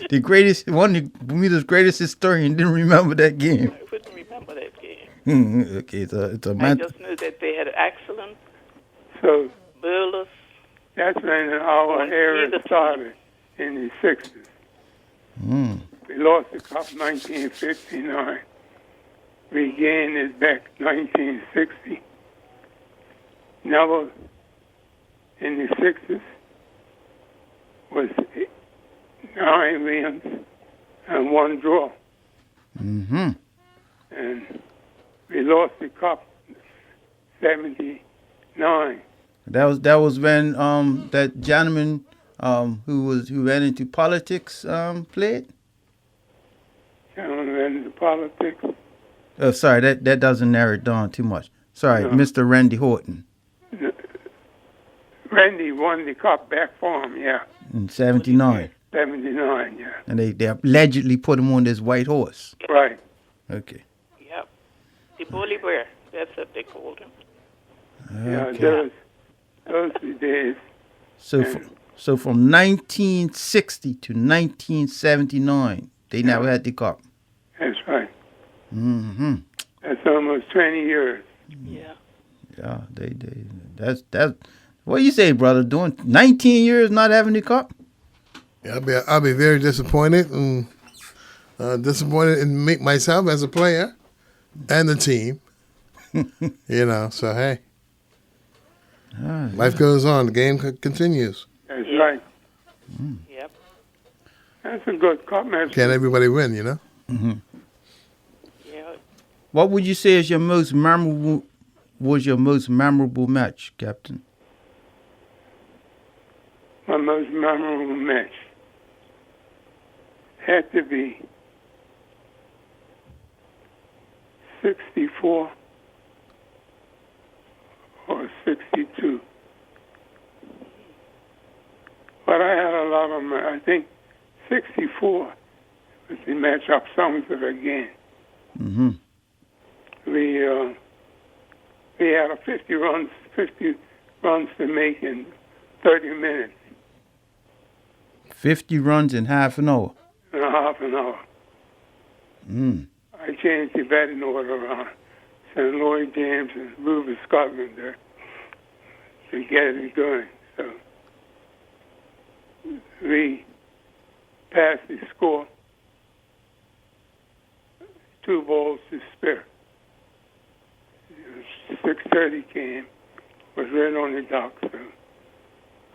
The greatest, one of Bermuda's greatest historian didn't remember that game. I wouldn't remember that game. Okay, it's a I man. just knew that they had excellent So bowlers. that's when our era started in the 60s. We lost the cup 1959. We gained it back 1960. Never in the 60s was 9 wins and 1 draw. Mm-hmm. And we lost the cup 79. That was when that gentleman who went into politics played. Gentlemen went into politics. Oh, sorry, that doesn't narrow it down too much. Sorry, No. Mr. Randy Horton. Randy won the cup back for him, yeah. In 79. 79, yeah. And they allegedly put him on this white horse. Right. Okay. Yep. The Bully Bear. That's what they called him. Yeah, Okay. those were the days. So from 1960 to 1979, they never had the cup. That's right. Mm-hmm. That's almost 20 years. Yeah. Yeah, that's what do you say, brother? Doing 19 years not having the cup? Yeah, I'll be very disappointed and disappointed in myself as a player and the team. So hey, life goes on. The game continues. That's right. Yep. That's a good cup match. Can't everybody win? Mm-hmm. Yeah. What would you say is your most memorable match, Captain? My most memorable match had to be 64 or 62. But I had a lot of them. I think 64 was the match up Somerset again. Mm-hmm. We had a 50 runs to make in 30 minutes. 50 runs in half an hour. In a half an hour. I changed the batting order around. Sent Lloyd James and Ruby Scotland there to get it going. So we passed the score 2 balls to spare. 6:30 came, was right on the dock. So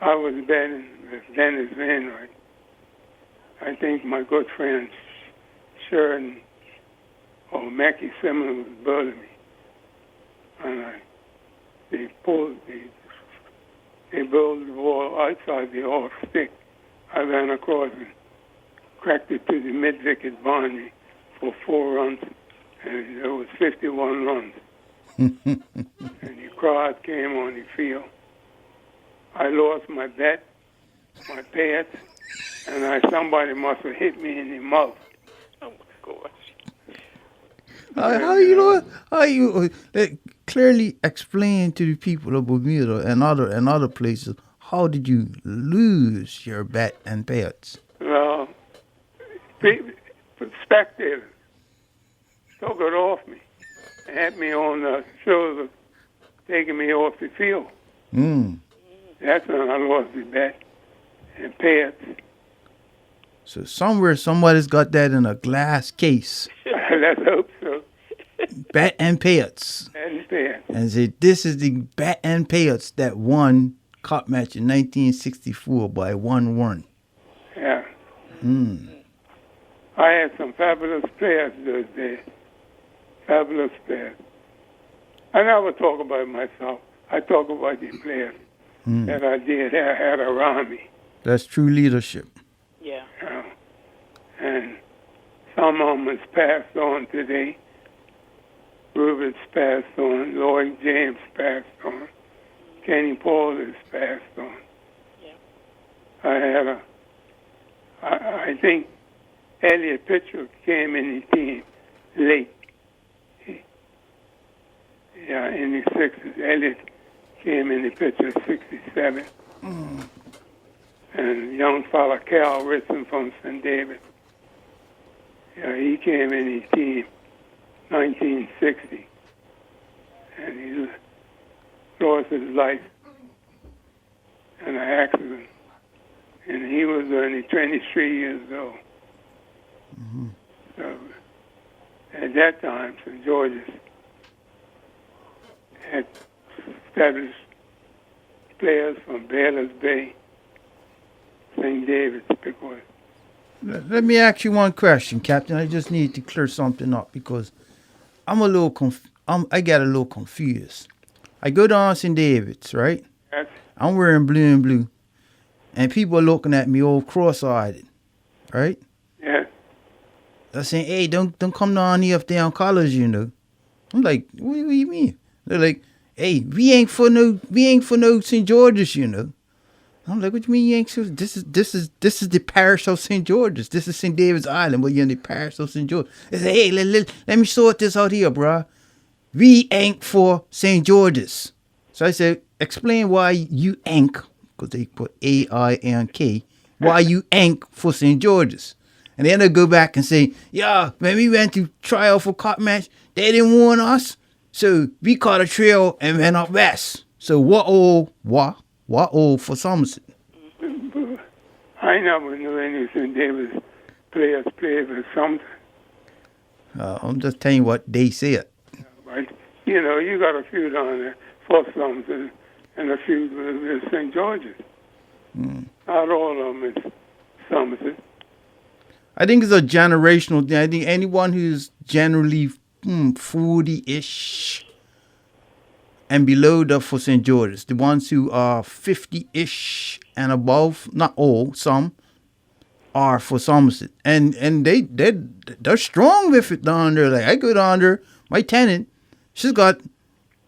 I was batting with Dennis Vainwright. I think my good friend Sheridan or Mackie Simmons was bowling me. And they bowled the ball outside the off stick. I ran across and cracked it to the mid-wicket boundary for 4 runs, and it was 51 runs. And the crowd came on the field, I lost my bet, my pants, and somebody must have hit me in the mouth. Oh, my gosh. How you clearly explain to the people of Bermuda and other places, how did you lose your bet and payouts? Well, spectators took it off me and had me on the shoulder, taking me off the field. That's when I lost the bet and payouts. So somewhere somebody's got that in a glass case. Let's hope so. Bet and payouts. And payouts. And say this is the bet and payouts that won cup match in 1964 by 1-1. Yeah. I had some fabulous players those days. Fabulous players. I never talk about myself. I talk about the players that I had around me. That's true leadership. Yeah. And some of them has passed on today. Ruben's passed on. Lloyd James passed on. Kenny Paul has passed on. Yeah. I think Elliot Pitcher came in the team late. In the 60s. Elliot came in the picture 67. And young fella Cal Ritson from St. David. He came in the team 1960. And he lost his life in an accident. And he was only 23 years old. So at that time, St. George's had established players from Baylor's Bay, St. David's, because... Let me ask you one question, Captain. I just need to clear something up because I'm a little I got a little confused. I go down St. David's, right? Yes. I'm wearing blue and blue, and people are looking at me all cross-eyed, right? Yes. They're saying, "Hey, don't come down here if they on colors, you know." I'm like, "What do you mean?" They're like, "Hey, we ain't for no St. George's, you know." I'm like, "What you mean you ain't? This is the parish of St. George's. This is St. David's Island, but you're in the parish of St. George." They say, "Hey, let me sort this out here, bruh. We ain't for St. George's." So I said, "Explain why you ain't," because they put A-I-N-K, why you ain't for St. George's. And then they go back and say, "Yeah, when we went to try out for cup match, they didn't want us. So we caught a trail and went up west. So what all for Somerset?" I never knew any St. David's players played for something. I'm just telling you what they said. But, you got a few down there for Somerset and a few with St. George's. Not all of them is Somerset. I think it's a generational thing. I think anyone who's generally 40-ish and below the for St. George's, the ones who are 50-ish and above, not all, some, are for Somerset. And they're strong with it down there. Like, I go down there, my tenant, she's got,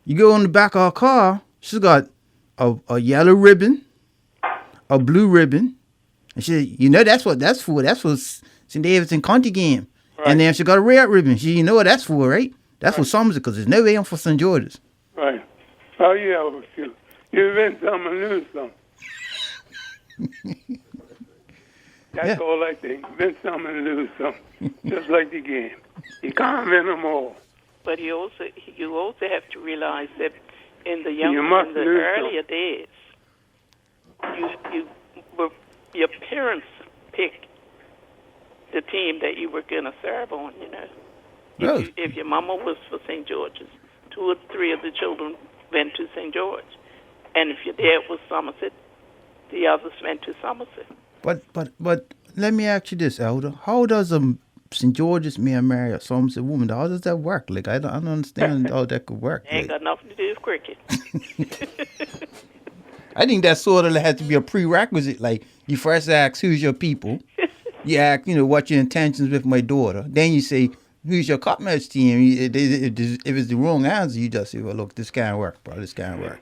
you go on the back of her car, she's got a yellow ribbon, a blue ribbon, and she said, that's what that's for St. David's and County game. Right. And then she got a red ribbon. She, what that's for, right? That's for Somerset, because there's no way I'm for St. George's. Right. Oh, you have a few. You win some and lose some. That's all I think. Win some and lose some. Just like the game. You can't win them all. But you also have to realize that in the earlier days, your parents picked the team that you were going to serve on, If your mama was for St. George's, 2 or 3 of the children went to St. George. And if your dad was Somerset, the others went to Somerset. But let me ask you this, Elder. How does a St. George's man marry a Somerset woman? How does that work? Like, I don't understand how that could work. Ain't got nothing to do with cricket. I think that sort of has to be a prerequisite. Like, you first ask, who's your people? You ask, what your intentions with my daughter. Then you say, who's your cup match team? If it's the wrong answer, you just say, well, look, this can't work, bro. This can't work.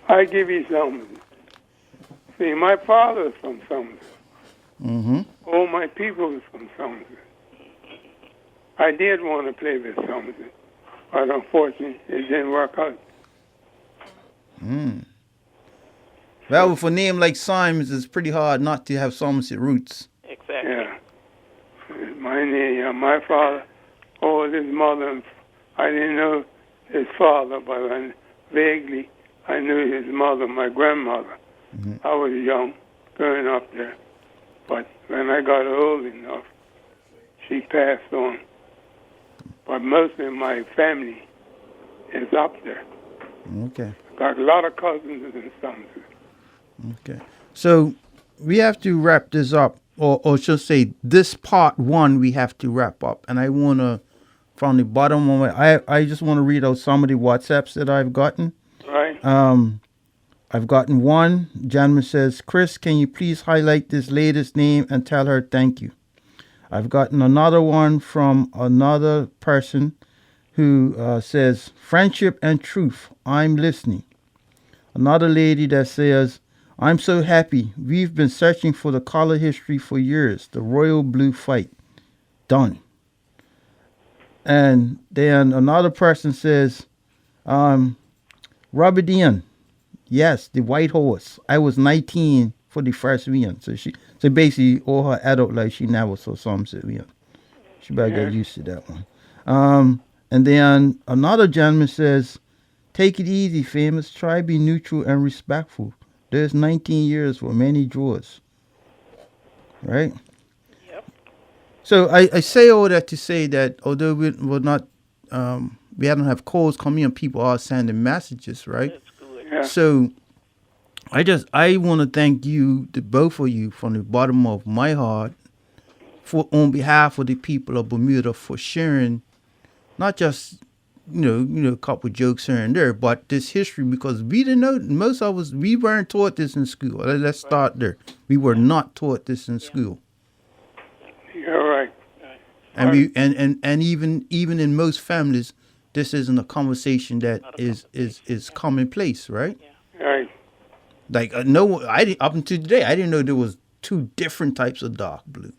I give you some. See, my father's from Somerset. Mm-hmm. All my people is from Somerset. I did want to play with Somerset, but unfortunately, it didn't work out. Well, with a name like Simons, it's pretty hard not to have Somerset roots. Exactly. Yeah. My name, yeah, my father, his mother. I didn't know his father, but vaguely I knew his mother, my grandmother. I was young, growing up there. But when I got old enough, she passed on. But most of my family is up there. Okay. Got a lot of cousins in Somerset. Okay. So we have to wrap this up, or should say this part one we have to wrap up. And I want to, from the bottom of I just want to read out some of the WhatsApps that I've gotten. Right? I've gotten one. Gentleman says, Chris, can you please highlight this latest name and tell her thank you? I've gotten another one from another person who says, friendship and truth, I'm listening. Another lady that says, I'm so happy. We've been searching for the color history for years. The royal blue fight. Done. And then another person says, rub it in. Yes, the white horse. I was 19 for the first win. So basically all her adult life she never saw Somerset win. She better get used to that one. And then another gentleman says, take it easy, famous. Try be neutral and respectful. There's 19 years for many draws. Right? Yep. So I say all that to say that although we're not, we don't have calls coming in, people are sending messages, right? That's good. Yeah. So I want to thank you, the both of you, from the bottom of my heart, for on behalf of the people of Bermuda, for sharing not just a couple jokes here and there, but this history, because we didn't know, most of us, we weren't taught this in school. Let's start there. We were not taught this in school. You're right. And we and even in most families, this isn't a conversation that is commonplace, right? Right. Like up until today, I didn't know there was two different types of dark blue.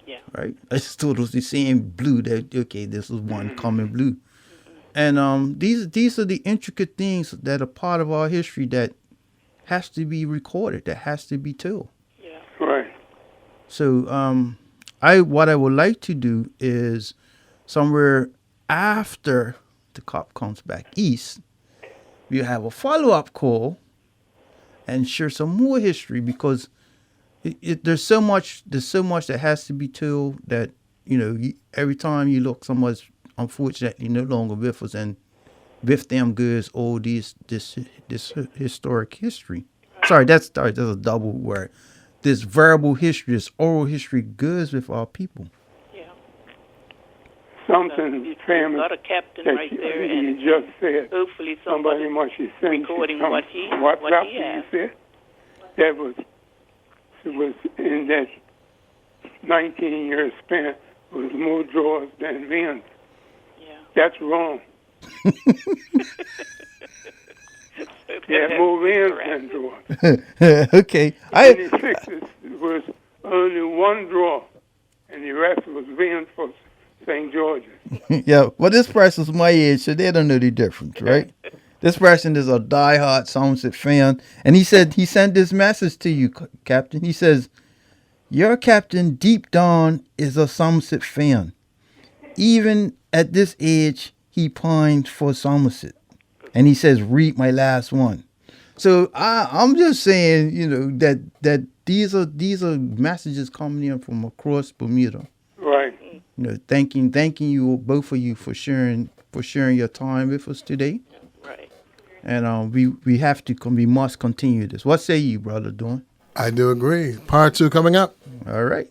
Yeah. Right? I just thought it was the same blue. That okay, this is one common blue. And these are the intricate things that are part of our history that has to be recorded, that has to be told. Yeah. Right. So what I would like to do is somewhere after the cop comes back east, we have a follow-up call and share some more history, because there's so much that has to be told that every time you look, someone's unfortunately no longer with us, and with them goes all this historic history. Sorry, that's a double word. This verbal history, this oral history goes with our people. Yeah. Something You've famous got a captain that right there, you and just said. hopefully Somebody somebody must have sent you recording some what he WhatsApp you asked. said. That was in that 19-year span was more draws than wins. Yeah. That's wrong. Yeah, That's more wins correct. than draws. Okay, In the 60s was only one draw, and the rest was wins for St. George's. yeah. Well, this person's my age, so they don't know the difference, right? This person is a diehard Somerset fan, and he sent this message to you, Captain. He says, your captain deep down is a Somerset fan. Even at this age, he pined for Somerset. And he says, read my last one. So I'm just saying, that these are messages coming in from across Bermuda. Right. Thanking you, both of you, for sharing your time with us today. Right. And we must continue this. What say you, Brother Dawn? I do agree. Part 2 coming up. All right.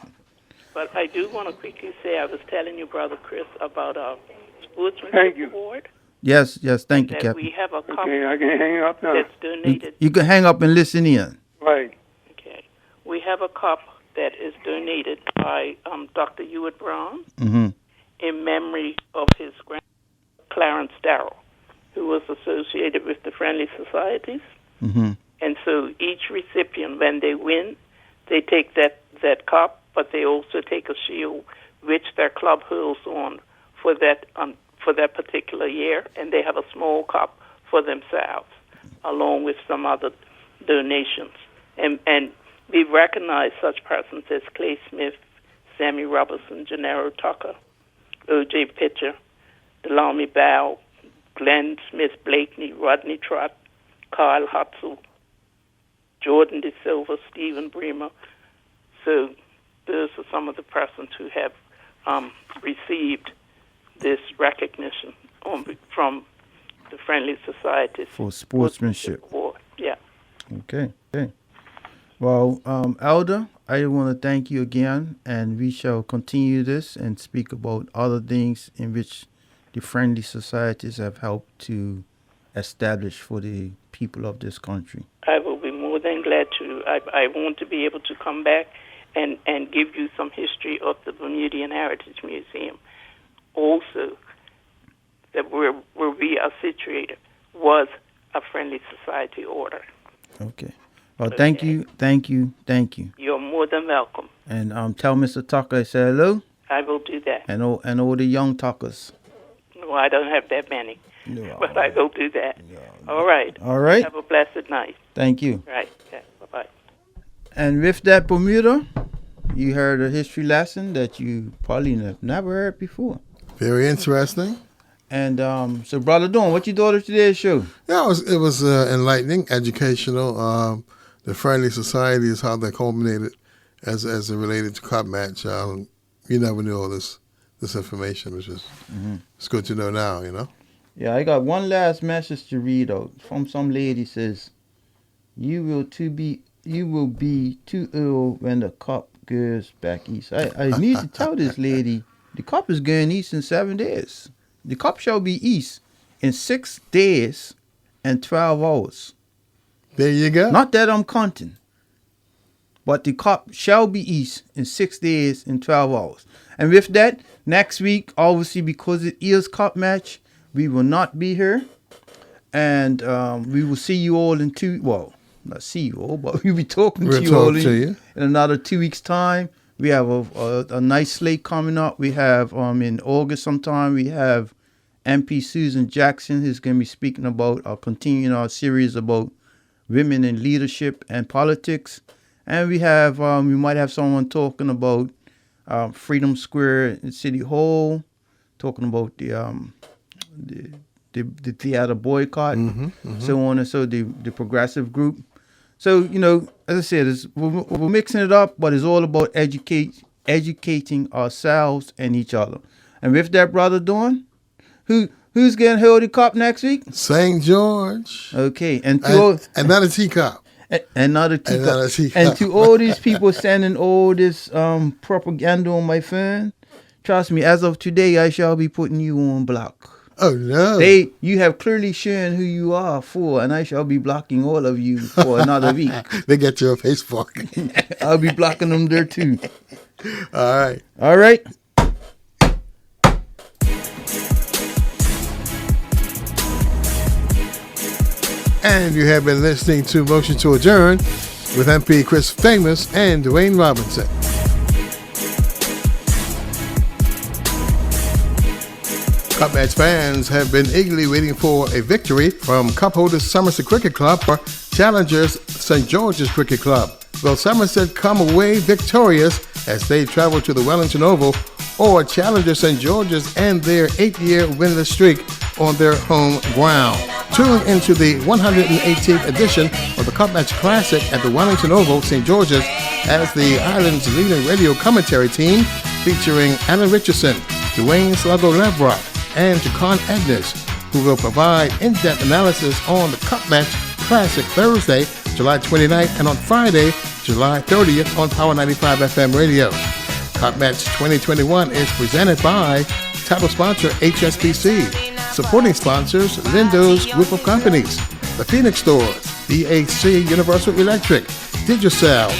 But I do want to quickly say, I was telling you, Brother Chris, about our Thank sportsmanship you. award. Yes, thank you, That Captain. we have a cup Okay, I can hang up now. that's donated. You can hang up and listen in. Right. Okay. We have a cup that is donated by Dr. Hewitt Brown Mm-hmm. in memory of his grandfather, Clarence Darrell, who was associated with the Friendly Societies. Mm-hmm. And so So each recipient, when they win, they take that cup, but they also take a shield which their club holds on for that particular year, and they have a small cup for themselves, along with some other donations. And we recognize such persons as Clay Smith, Sammy Robertson, Gennaro Tucker, O.J. Pitcher, Delamy Bow, Glenn Smith Blakeney, Rodney Trott, Carl Hutzel, Jordan De Silva, Stephen Bremer. So those are some of the persons who have received this recognition from the Friendly Society for sportsmanship. Yeah. Okay. Well, Elder, I want to thank you again, and we shall continue this and speak about other things in which the Friendly Societies have helped to establish for the people of this country. I will be more than glad to. I want to be able to come back and give you some history of the Bermudian Heritage Museum. Also, that where we are situated was a Friendly Society order. Okay. Well, thank you. You're more than welcome. And tell Mr. Tucker I say hello. I will do that. And all the young Tuckers. No, I don't have that many. No. But I will do that. No. All right. Have a blessed night. Thank you. Right. Okay. Bye-bye. And with that, Bermuda, you heard a history lesson that you probably never heard before. Very interesting. And so, Brother Dawn, what you thought of today's show? Yeah, it was enlightening, educational. The Friendly Society is how they culminated as it related to Cup Match. You never knew all this information, which is it's good to know now, you know. Yeah, I got one last message to read out from some lady. Says, "You will be too ill when the cup goes back east." I need to tell this lady the cup is going east in 7 days. The cup shall be east in 6 days and 12 hours. There you go. Not that I'm counting, but the cup shall be east in 6 days and 12 hours. And with that, next week, obviously, because it is Cup Match, we will not be here. And we will see you all in not see you all, but we'll be talking to you all in another 2 weeks' time. We have a nice slate coming up. We have, in August sometime, we have MP Susan Jackson, who's going to be speaking about, continuing our series about women in leadership and politics. And we have, we might have someone talking about Freedom Square in City Hall, talking about the theater boycott, so on and so, the progressive group. So, as I said, we're mixing it up, but it's all about educating ourselves and each other. And with that, Brother Dawn, who's getting held the cup next week? St. George. Okay. And not a teacup. And not a teacup. And to all these people sending all this propaganda on my phone, trust me, as of today, I shall be putting you on block. Oh, no. You have clearly shown who you are for, and I shall be blocking all of you for another week. They get you on Facebook. I'll be blocking them there, too. All right. And you have been listening to Motion to Adjourn with MP Chris Famous and Dwayne Robinson. Cup Match fans have been eagerly waiting for a victory from cup holders Somerset Cricket Club or challengers St. George's Cricket Club. Will Somerset come away victorious as they travel to the Wellington Oval, or challenger St. George's end their 8-year winless streak on their home ground? Tune into the 118th edition of the Cup Match Classic at the Wellington Oval, St. George's, as the island's leading radio commentary team featuring Alan Richardson, Dwayne Sluggo-Levrock, and Jacon Agnes, who will provide in-depth analysis on the Cup Match Classic Thursday, July 29th, and on Friday, July 30th on Power 95 FM radio. Cup Match 2021 is presented by title sponsor HSBC, supporting sponsors Lindo's Group of Companies, the Phoenix Stores, BAC Universal Electric, Digicel,